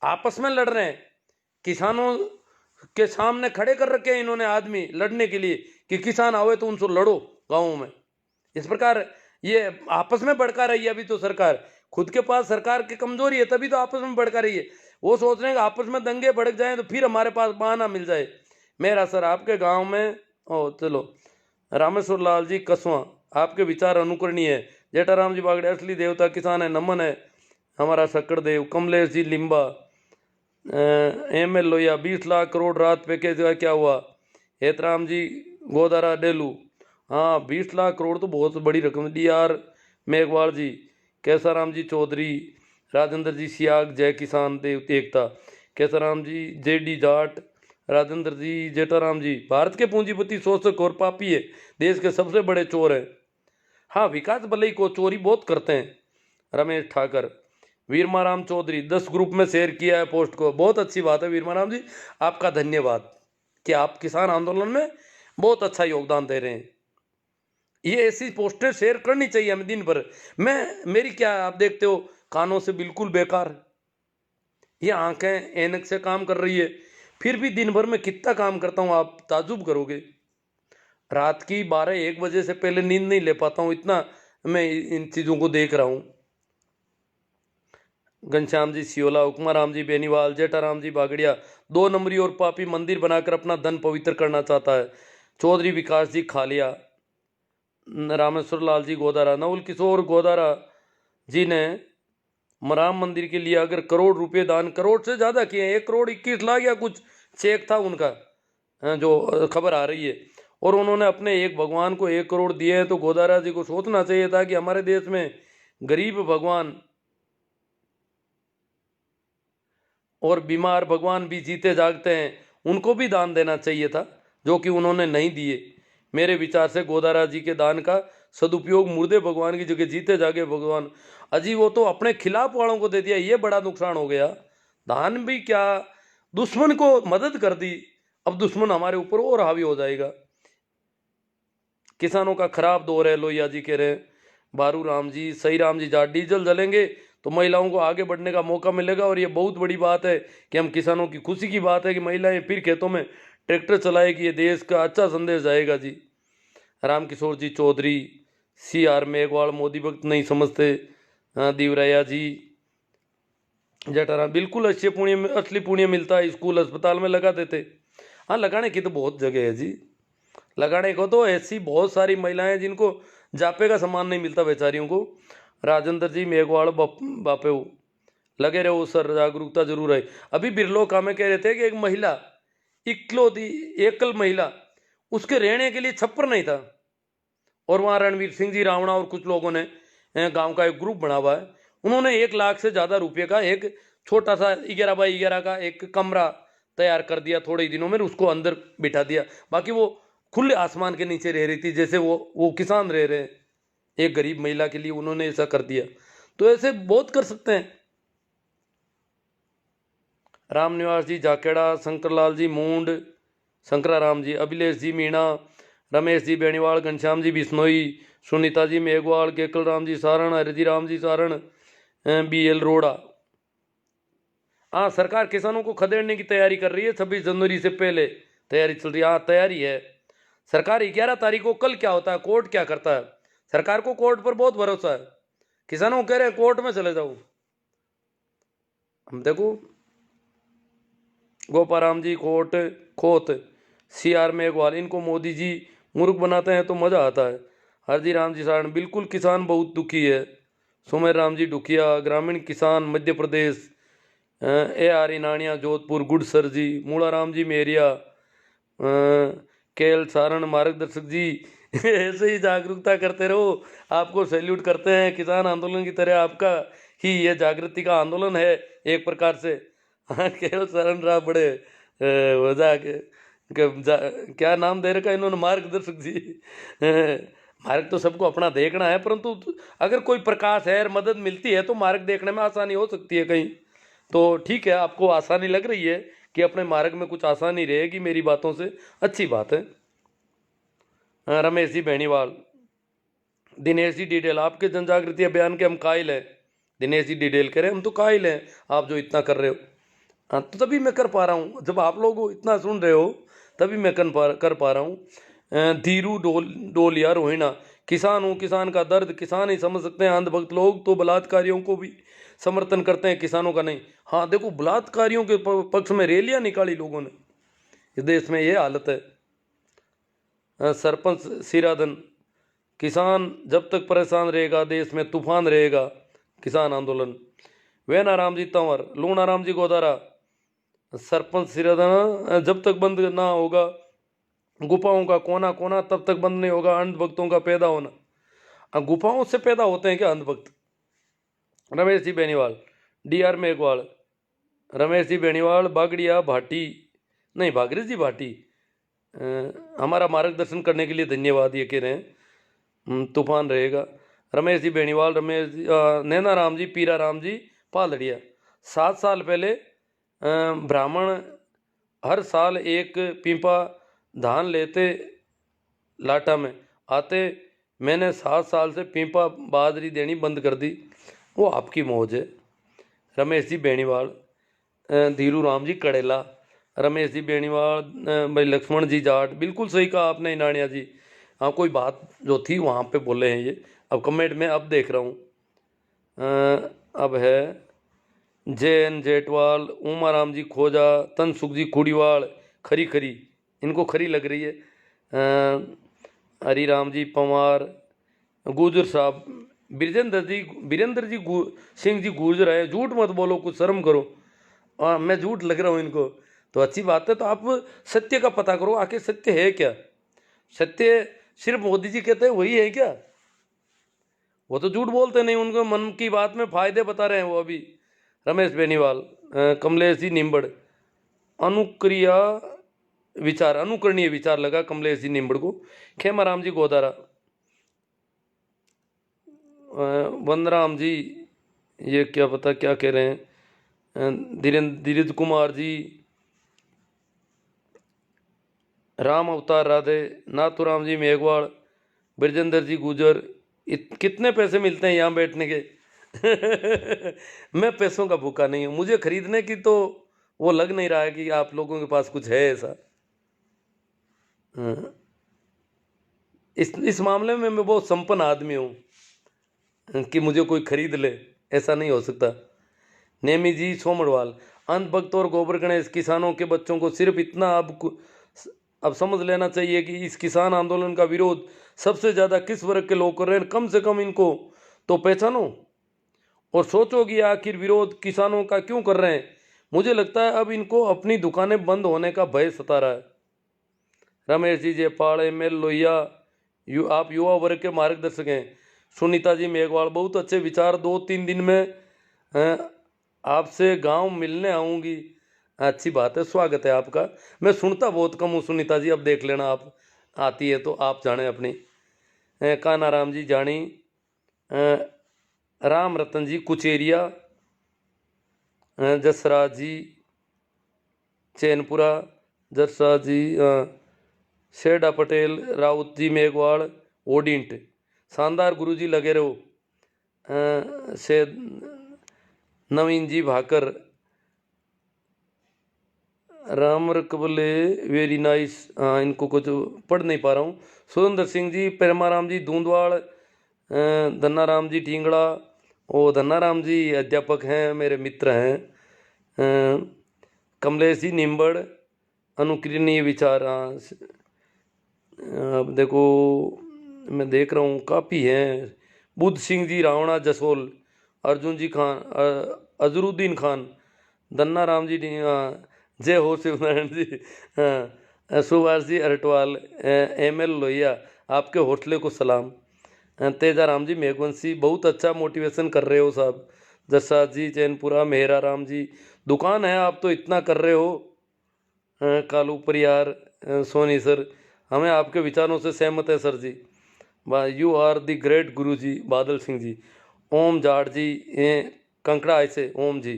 आपस में लड़ रहे हैं, किसानों के सामने खड़े कर रखे हैं इन्होंने आदमी लड़ने के लिए कि किसान आवे तो उनसे लड़ो गाँवों में। इस प्रकार ये आपस में भड़का रही है। अभी तो सरकार खुद के पास सरकार की कमजोरी है, तभी तो आपस में भड़का रही है। वो सोच रहे हैं कि आपस में दंगे भड़क जाएं तो फिर हमारे पास बहाना मिल जाए। मेरा सर आपके गांव में, ओ चलो, रामेश्वर लाल जी कसवा, आपके विचार अनुकरणीय है। जेठाराम जी बागड़े असली देवता किसान है, नमन है हमारा शक्कर देव। कमलेश जी लिम्बा, ML लोहिया, 20 लाख करोड़ रात पैकेज का क्या हुआ? हेतराम जी गोदारा डेलू, हाँ 20 लाख करोड़ तो बहुत बड़ी रकम दी यार। मेघवाल जी, कैसाराम जी चौधरी, राजेंद्र जी सियाग, जय किसान देव एकता, कैसाराम जी JD जाट, राजेंद्र जी, जेठाराम जी, भारत के पूंजीपति शोषक और पापी है, देश के सबसे बड़े चोर हैं। हाँ, विकास भले को चोरी बहुत करते हैं। रमेश ठाकर, वीरमाराम चौधरी, 10 ग्रुप में शेयर किया है पोस्ट को, बहुत अच्छी बात है वीरमाराम जी, आपका धन्यवाद कि आप किसान आंदोलन में बहुत अच्छा योगदान दे रहे हैं। ये ऐसी पोस्टें शेयर करनी चाहिए हमें दिन भर। मेरी क्या, आप देखते हो कानों से बिल्कुल बेकार, ये आंखें ऐनक से काम कर रही है, फिर भी दिन भर में कितना काम करता हूँ आप ताजुब करोगे। रात की 12-1 बजे से पहले नींद नहीं ले पाता हूँ, इतना मैं इन चीज़ों को देख रहा हूँ। घनश्याम जी सियोला, उकमाराम जी बेनीवाल, जेठाराम जी बागड़िया, 2 नंबरी और पापी मंदिर बनाकर अपना धन पवित्र करना चाहता है। चौधरी विकास जी खालिया, रामेश्वर लाल जी गोदारा, नवल किशोर गोदारा जी ने राम मंदिर के लिए अगर करोड़ रुपए दान, करोड़ से ज़्यादा किए, 1 करोड़ 21 लाख या कुछ चेक था उनका, जो खबर आ रही है, और उन्होंने अपने एक भगवान को 1 करोड़ दिए हैं, तो गोदारा जी को सोचना चाहिए था कि हमारे देश में गरीब भगवान और बीमार भगवान भी जीते जागते हैं, उनको भी दान देना चाहिए था, जो कि उन्होंने नहीं दिए। मेरे विचार से गोदारा जी के दान का सदुपयोग मुर्दे भगवान की जगह जीते जागे भगवान, अजी वो तो अपने खिलाफ वालों को दे दिया, ये बड़ा नुकसान हो गया। दान भी क्या, दुश्मन को मदद कर दी, अब दुश्मन हमारे ऊपर और हावी हो जाएगा। किसानों का खराब दौर है, लोहिया जी कह रहे हैं। बारू राम जी, सही राम जी जाट, डीजल जलेंगे तो महिलाओं को आगे बढ़ने का मौका मिलेगा, और ये बहुत बड़ी बात है कि हम किसानों की खुशी की बात है कि महिलाएं फिर खेतों में ट्रैक्टर चलाएगी, ये देश का अच्छा संदेश जाएगा जी। रामकिशोर जी चौधरी, CR मेघवाल, मोदी भक्त नहीं समझते, दीवराया जी, जटाराम, बिल्कुल अच्छे पुण्य, असली पुण्य मिलता है, स्कूल अस्पताल में लगा देते। हाँ, लगाने की तो बहुत जगह है जी, लगाने को तो ऐसी बहुत सारी महिलाएं जिनको जापे का सामान नहीं मिलता बेचारियों को। राजेंद्र जी मेघवाड़ बापे लगे रहो सर, जागरूकता जरूर है। अभी बिरलो का में कह रहे थे कि एक महिला, इकलौती एकल महिला, उसके रहने के लिए छप्पर नहीं था, और वहाँ रणवीर सिंह जी रावणा और कुछ लोगों ने गांव का एक ग्रुप बना हुआ है, उन्होंने 1 लाख से ज़्यादा रुपये का एक छोटा सा 11 बाई 11 का एक कमरा तैयार कर दिया, थोड़े ही दिनों में उसको अंदर बिठा दिया। बाकी वो खुले आसमान के नीचे रह रही थी, जैसे वो किसान रह रहे हैं, एक गरीब महिला के लिए उन्होंने ऐसा कर दिया। तो ऐसे बहुत कर सकते हैं। रामनिवास जी जाकेड़ा, शंकरलाल जी मूंड, शंकराराम जी, अभिलेष जी मीणा, रमेश जी बेणीवाल, घनश्याम जी बिश्नोई, सुनीता जी मेघवाल, केकल राम जी सारण, हरिजी राम जी सारण, BL रोड़ा। हाँ, सरकार किसानों को खदेड़ने की तैयारी कर रही है, 26 जनवरी से पहले तैयारी चल रही है। हाँ, तैयारी है सरकार। 11 तारीख को, कल क्या होता है, कोर्ट क्या करता है, सरकार को कोर्ट पर बहुत भरोसा है किसानों को कह रहे हैं कोर्ट में चले जाओ। हम देखो गोपाराम जी खोत CR मेघवाल, इनको मोदी जी मूर्ख बनाते हैं तो मजा आता है। हरजी राम जी सारण, बिल्कुल किसान बहुत दुखी है। सुमेर राम जी डुकिया, ग्रामीण किसान मध्य प्रदेश। AR इनानिया जोधपुर, गुडसर जी, मूला राम जी मेरिया, केएल सारण मार्गदर्शक जी ऐसे ही जागरूकता करते रहो, आपको सैल्यूट करते हैं। किसान आंदोलन की तरह आपका ही यह जागृति का आंदोलन है एक प्रकार से। हाँ, केएल सारण राव बड़े वजह के क्या नाम दे रखा इन्होंने, मार्गदर्शक जी। मार्ग तो सबको अपना देखना है, परंतु अगर कोई प्रकाश है और मदद मिलती है तो मार्ग देखने में आसानी हो सकती है कहीं। तो ठीक है, आपको आसानी लग रही है कि अपने मार्ग में कुछ आसानी रहेगी मेरी बातों से, अच्छी बात है। रमेश जी बेनीवाल, दिनेश जी डिटेल, आपके जन जागृति अभियान के हम कायल हैं। दिनेश जी डिटेल कह रहे हैं हम तो कायल हैं, आप जो इतना कर रहे हो। हाँ, तो तभी मैं कर पा रहा हूँ, जब आप लोग इतना सुन रहे हो तभी मैं कर पा रहा हूँ। धीरू डोलिया रोहिणा, किसान हूँ, किसान का दर्द किसान ही समझ सकते हैं। अंधभक्त लोग तो बलात्कारियों को भी समर्थन करते हैं, किसानों का नहीं। हाँ देखो, बलात्कारियों के पक्ष में रैलियां निकाली लोगों ने, इस देश में ये हालत है। सरपंच सिराधन, किसान जब तक परेशान रहेगा देश में तूफान रहेगा, किसान आंदोलन। वैना राम जी तंवर, लूणा राम जी गोदारा, सरपंच सिराधन, जब तक बंद ना होगा गुफाओं का कोना कोना तब तक बंद नहीं होगा अंधभक्तों का पैदा होना। गुफाओं से पैदा होते हैं क्या अंधभक्त? रमेश जी बेनीवाल, DR मेघवाल, रमेश जी बेनीवाल, बागड़िया भाटी, नहीं भागीरथ जी भाटी, हमारा मार्गदर्शन करने के लिए धन्यवाद, ये कह रहे हैं तूफान रहेगा। रमेश जी बेनीवाल, रमेश जी नैना राम जी, पीरा राम जी पालड़िया, 7 साल पहले ब्राह्मण हर साल एक पीपा धान लेते लाटा में आते, मैंने 7 साल से पीपा बाजरी देनी बंद कर दी, वो आपकी मौज है। रमेश जी बेनीवाल, धीरू राम जी कड़ेला, रमेश जी बेनीवाल, भाई लक्ष्मण जी जाट, बिल्कुल सही कहा आपने इनानिया जी। हाँ, कोई बात जो थी वहाँ पे बोले हैं ये, अब कमेंट में अब देख रहा हूँ। अब है जैन जेठवाल, उमा राम जी खोजा, तनसुख जी खुड़ीवाल, खरी खरी, इनको खरी लग रही है। हरिराम जी पवार, गुजर साहब, वीरेंद्र जी सिंह जी गुजर है, झूठ मत बोलो, कुछ शर्म करो। मैं झूठ लग रहा हूँ इनको, तो अच्छी बात है। तो आप सत्य का पता करो, आखिर सत्य है क्या? सत्य सिर्फ मोदी जी कहते हैं वही है क्या? वो तो झूठ बोलते नहीं, उनको मन की बात में फायदे बता रहे हैं वो अभी। रमेश बेनीवाल, कमलेश जी निम्बड़, अनुक्रिया विचार, अनुकरणीय विचार लगा कमलेश जी निम्बड़ को। खेमाराम जी गोदारा, वंदराम जी, ये क्या पता क्या कह रहे हैं। धीरज कुमार जी, राम अवतार राधे, नाथुराम जी मेघवाल, ब्रजेंद्र जी गुजर, कितने पैसे मिलते हैं यहाँ बैठने के? मैं पैसों का भूखा नहीं हूँ, मुझे खरीदने की तो वो लग नहीं रहा है कि आप लोगों के पास कुछ है ऐसा। इस मामले में मैं बहुत संपन्न आदमी हूँ कि मुझे कोई खरीद ले, ऐसा नहीं हो सकता। नेमी जी सोमड़वाल, अंधभक्त और गोबर गणेश, किसानों के बच्चों को सिर्फ इतना अब समझ लेना चाहिए कि इस किसान आंदोलन का विरोध सबसे ज़्यादा किस वर्ग के लोग कर रहे हैं, कम से कम इनको तो पहचानो और सोचो कि आखिर विरोध किसानों का क्यों कर रहे हैं। मुझे लगता है अब इनको अपनी दुकानें बंद होने का भय सता रहा है। रमेश जी जयपाल, ML लोहिया, आप युवा वर्ग के मार्गदर्शक हैं। सुनीता जी मेघवाल, बहुत अच्छे विचार, 2-3 दिन में आपसे गांव मिलने आऊँगी। अच्छी बात है, स्वागत है आपका। मैं सुनता बहुत कम हूँ सुनीता जी, अब देख लेना आप आती है तो आप जाने अपनी। काना राम जी जानी, राम रतन जी कुचेरिया, जसराज जी चैनपुरा, जसराज जी शेडा पटेल, राउत जी मेघवाल, ओडिंट, शानदार गुरु जी लगे रहो। से नवीन जी भाकर, राम रकबले, वेरी नाइस। इनको कुछ पढ़ नहीं पा रहा हूँ। सुरेंद्र सिंह जी, परमाराम जी दूंदवाड़, धन्ना राम जी ठींगड़ा, ओ धन्नाराम जी अध्यापक हैं, मेरे मित्र हैं। कमलेश जी निम्बड़, अनुकरणीय विचार। अब देखो मैं देख रहा हूँ काफ़ी हैं। बुद्ध सिंह जी रावणा जसोल, अर्जुन जी खान, अजरुद्दीन खान, दन्ना राम जी जय हो शिवनारायण जी, सुभाष जी अरटवाल, एम एल लोहिया, आपके हौसले को सलाम। तेजा राम जी मेघवंशी, बहुत अच्छा मोटिवेशन कर रहे हो साहब। जसराज जी चैनपुरा, मेहरा राम जी, दुकान है आप तो इतना कर रहे हो। कालू परियार, सोनी सर, हमें आपके विचारों से सहमत है sir ji. You are the great guru ji, बादल सिंह जी। ओम जाट जी, कंकड़ा ऐसे ओम जी।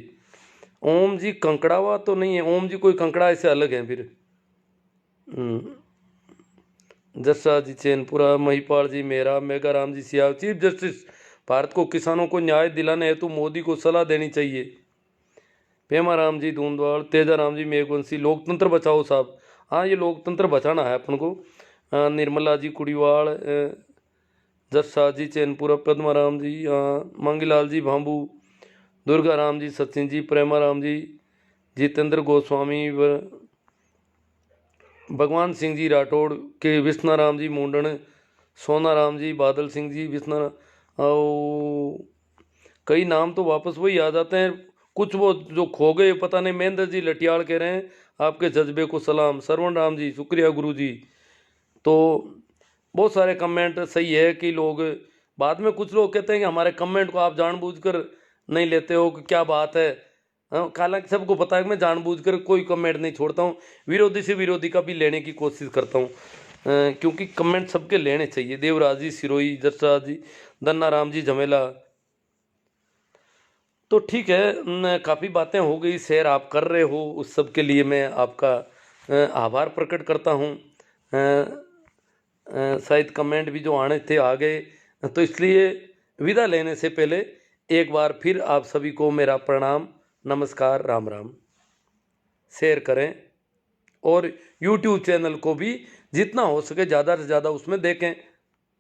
ओम जी कंकड़ावा तो नहीं है, ओम जी कोई कंकड़ा ऐसे अलग है फिर। जसराज जी चैनपुरा, महिपाल जी मेरा, मेगा राम जी सियाव, चीफ जस्टिस, भारत को किसानों को न्याय दिलाने हेतु मोदी को सलाह देनी चाहिए। पेमा राम जी धूंधवाड़, तेजा राम जी मेघवंशी, लोकतंत्र बचाओ साहब। हाँ ये लोकतंत्र बचाना है अपन को। निर्मला जी कुड़ीवाड़, जसराज जी चैनपुरा, पद्मा राम जी, मांगीलाल जी भांबू, दुर्गा राम जी सचिन जी, प्रेमा राम जी, जितेंद्र गोस्वामी, भगवान सिंह जी राठौड़ के, विष्णा राम जी मुंडन, सोना राम जी, बादल सिंह जी, विष्णा, और कई नाम तो वापस वही आ जाते हैं, कुछ वो जो खो गए पता नहीं। महेंद्र जी लटियाल कह रहे हैं आपके जज्बे को सलाम। सरवण राम जी शुक्रिया गुरु जी। तो बहुत सारे कमेंट सही है कि लोग बाद में कुछ लोग कहते हैं कि हमारे कमेंट को आप जानबूझकर नहीं लेते हो, कि क्या बात है। हालांकि सबको पता है कि मैं जानबूझकर कोई कमेंट नहीं छोड़ता हूँ, विरोधी से विरोधी का भी लेने की कोशिश करता हूँ, क्योंकि कमेंट सबके लेने चाहिए। देवराज जी सिरोही, जसराज जी, दन्ना राम जी झमेला। तो ठीक है, काफ़ी बातें हो गई, शेयर आप कर रहे हो, उस सब के लिए मैं आपका आभार प्रकट करता हूँ। शायद कमेंट भी जो आने थे आ गए, तो इसलिए विदा लेने से पहले एक बार फिर आप सभी को मेरा प्रणाम, नमस्कार, राम राम। शेयर करें और YouTube चैनल को भी जितना हो सके ज़्यादा से ज़्यादा उसमें देखें।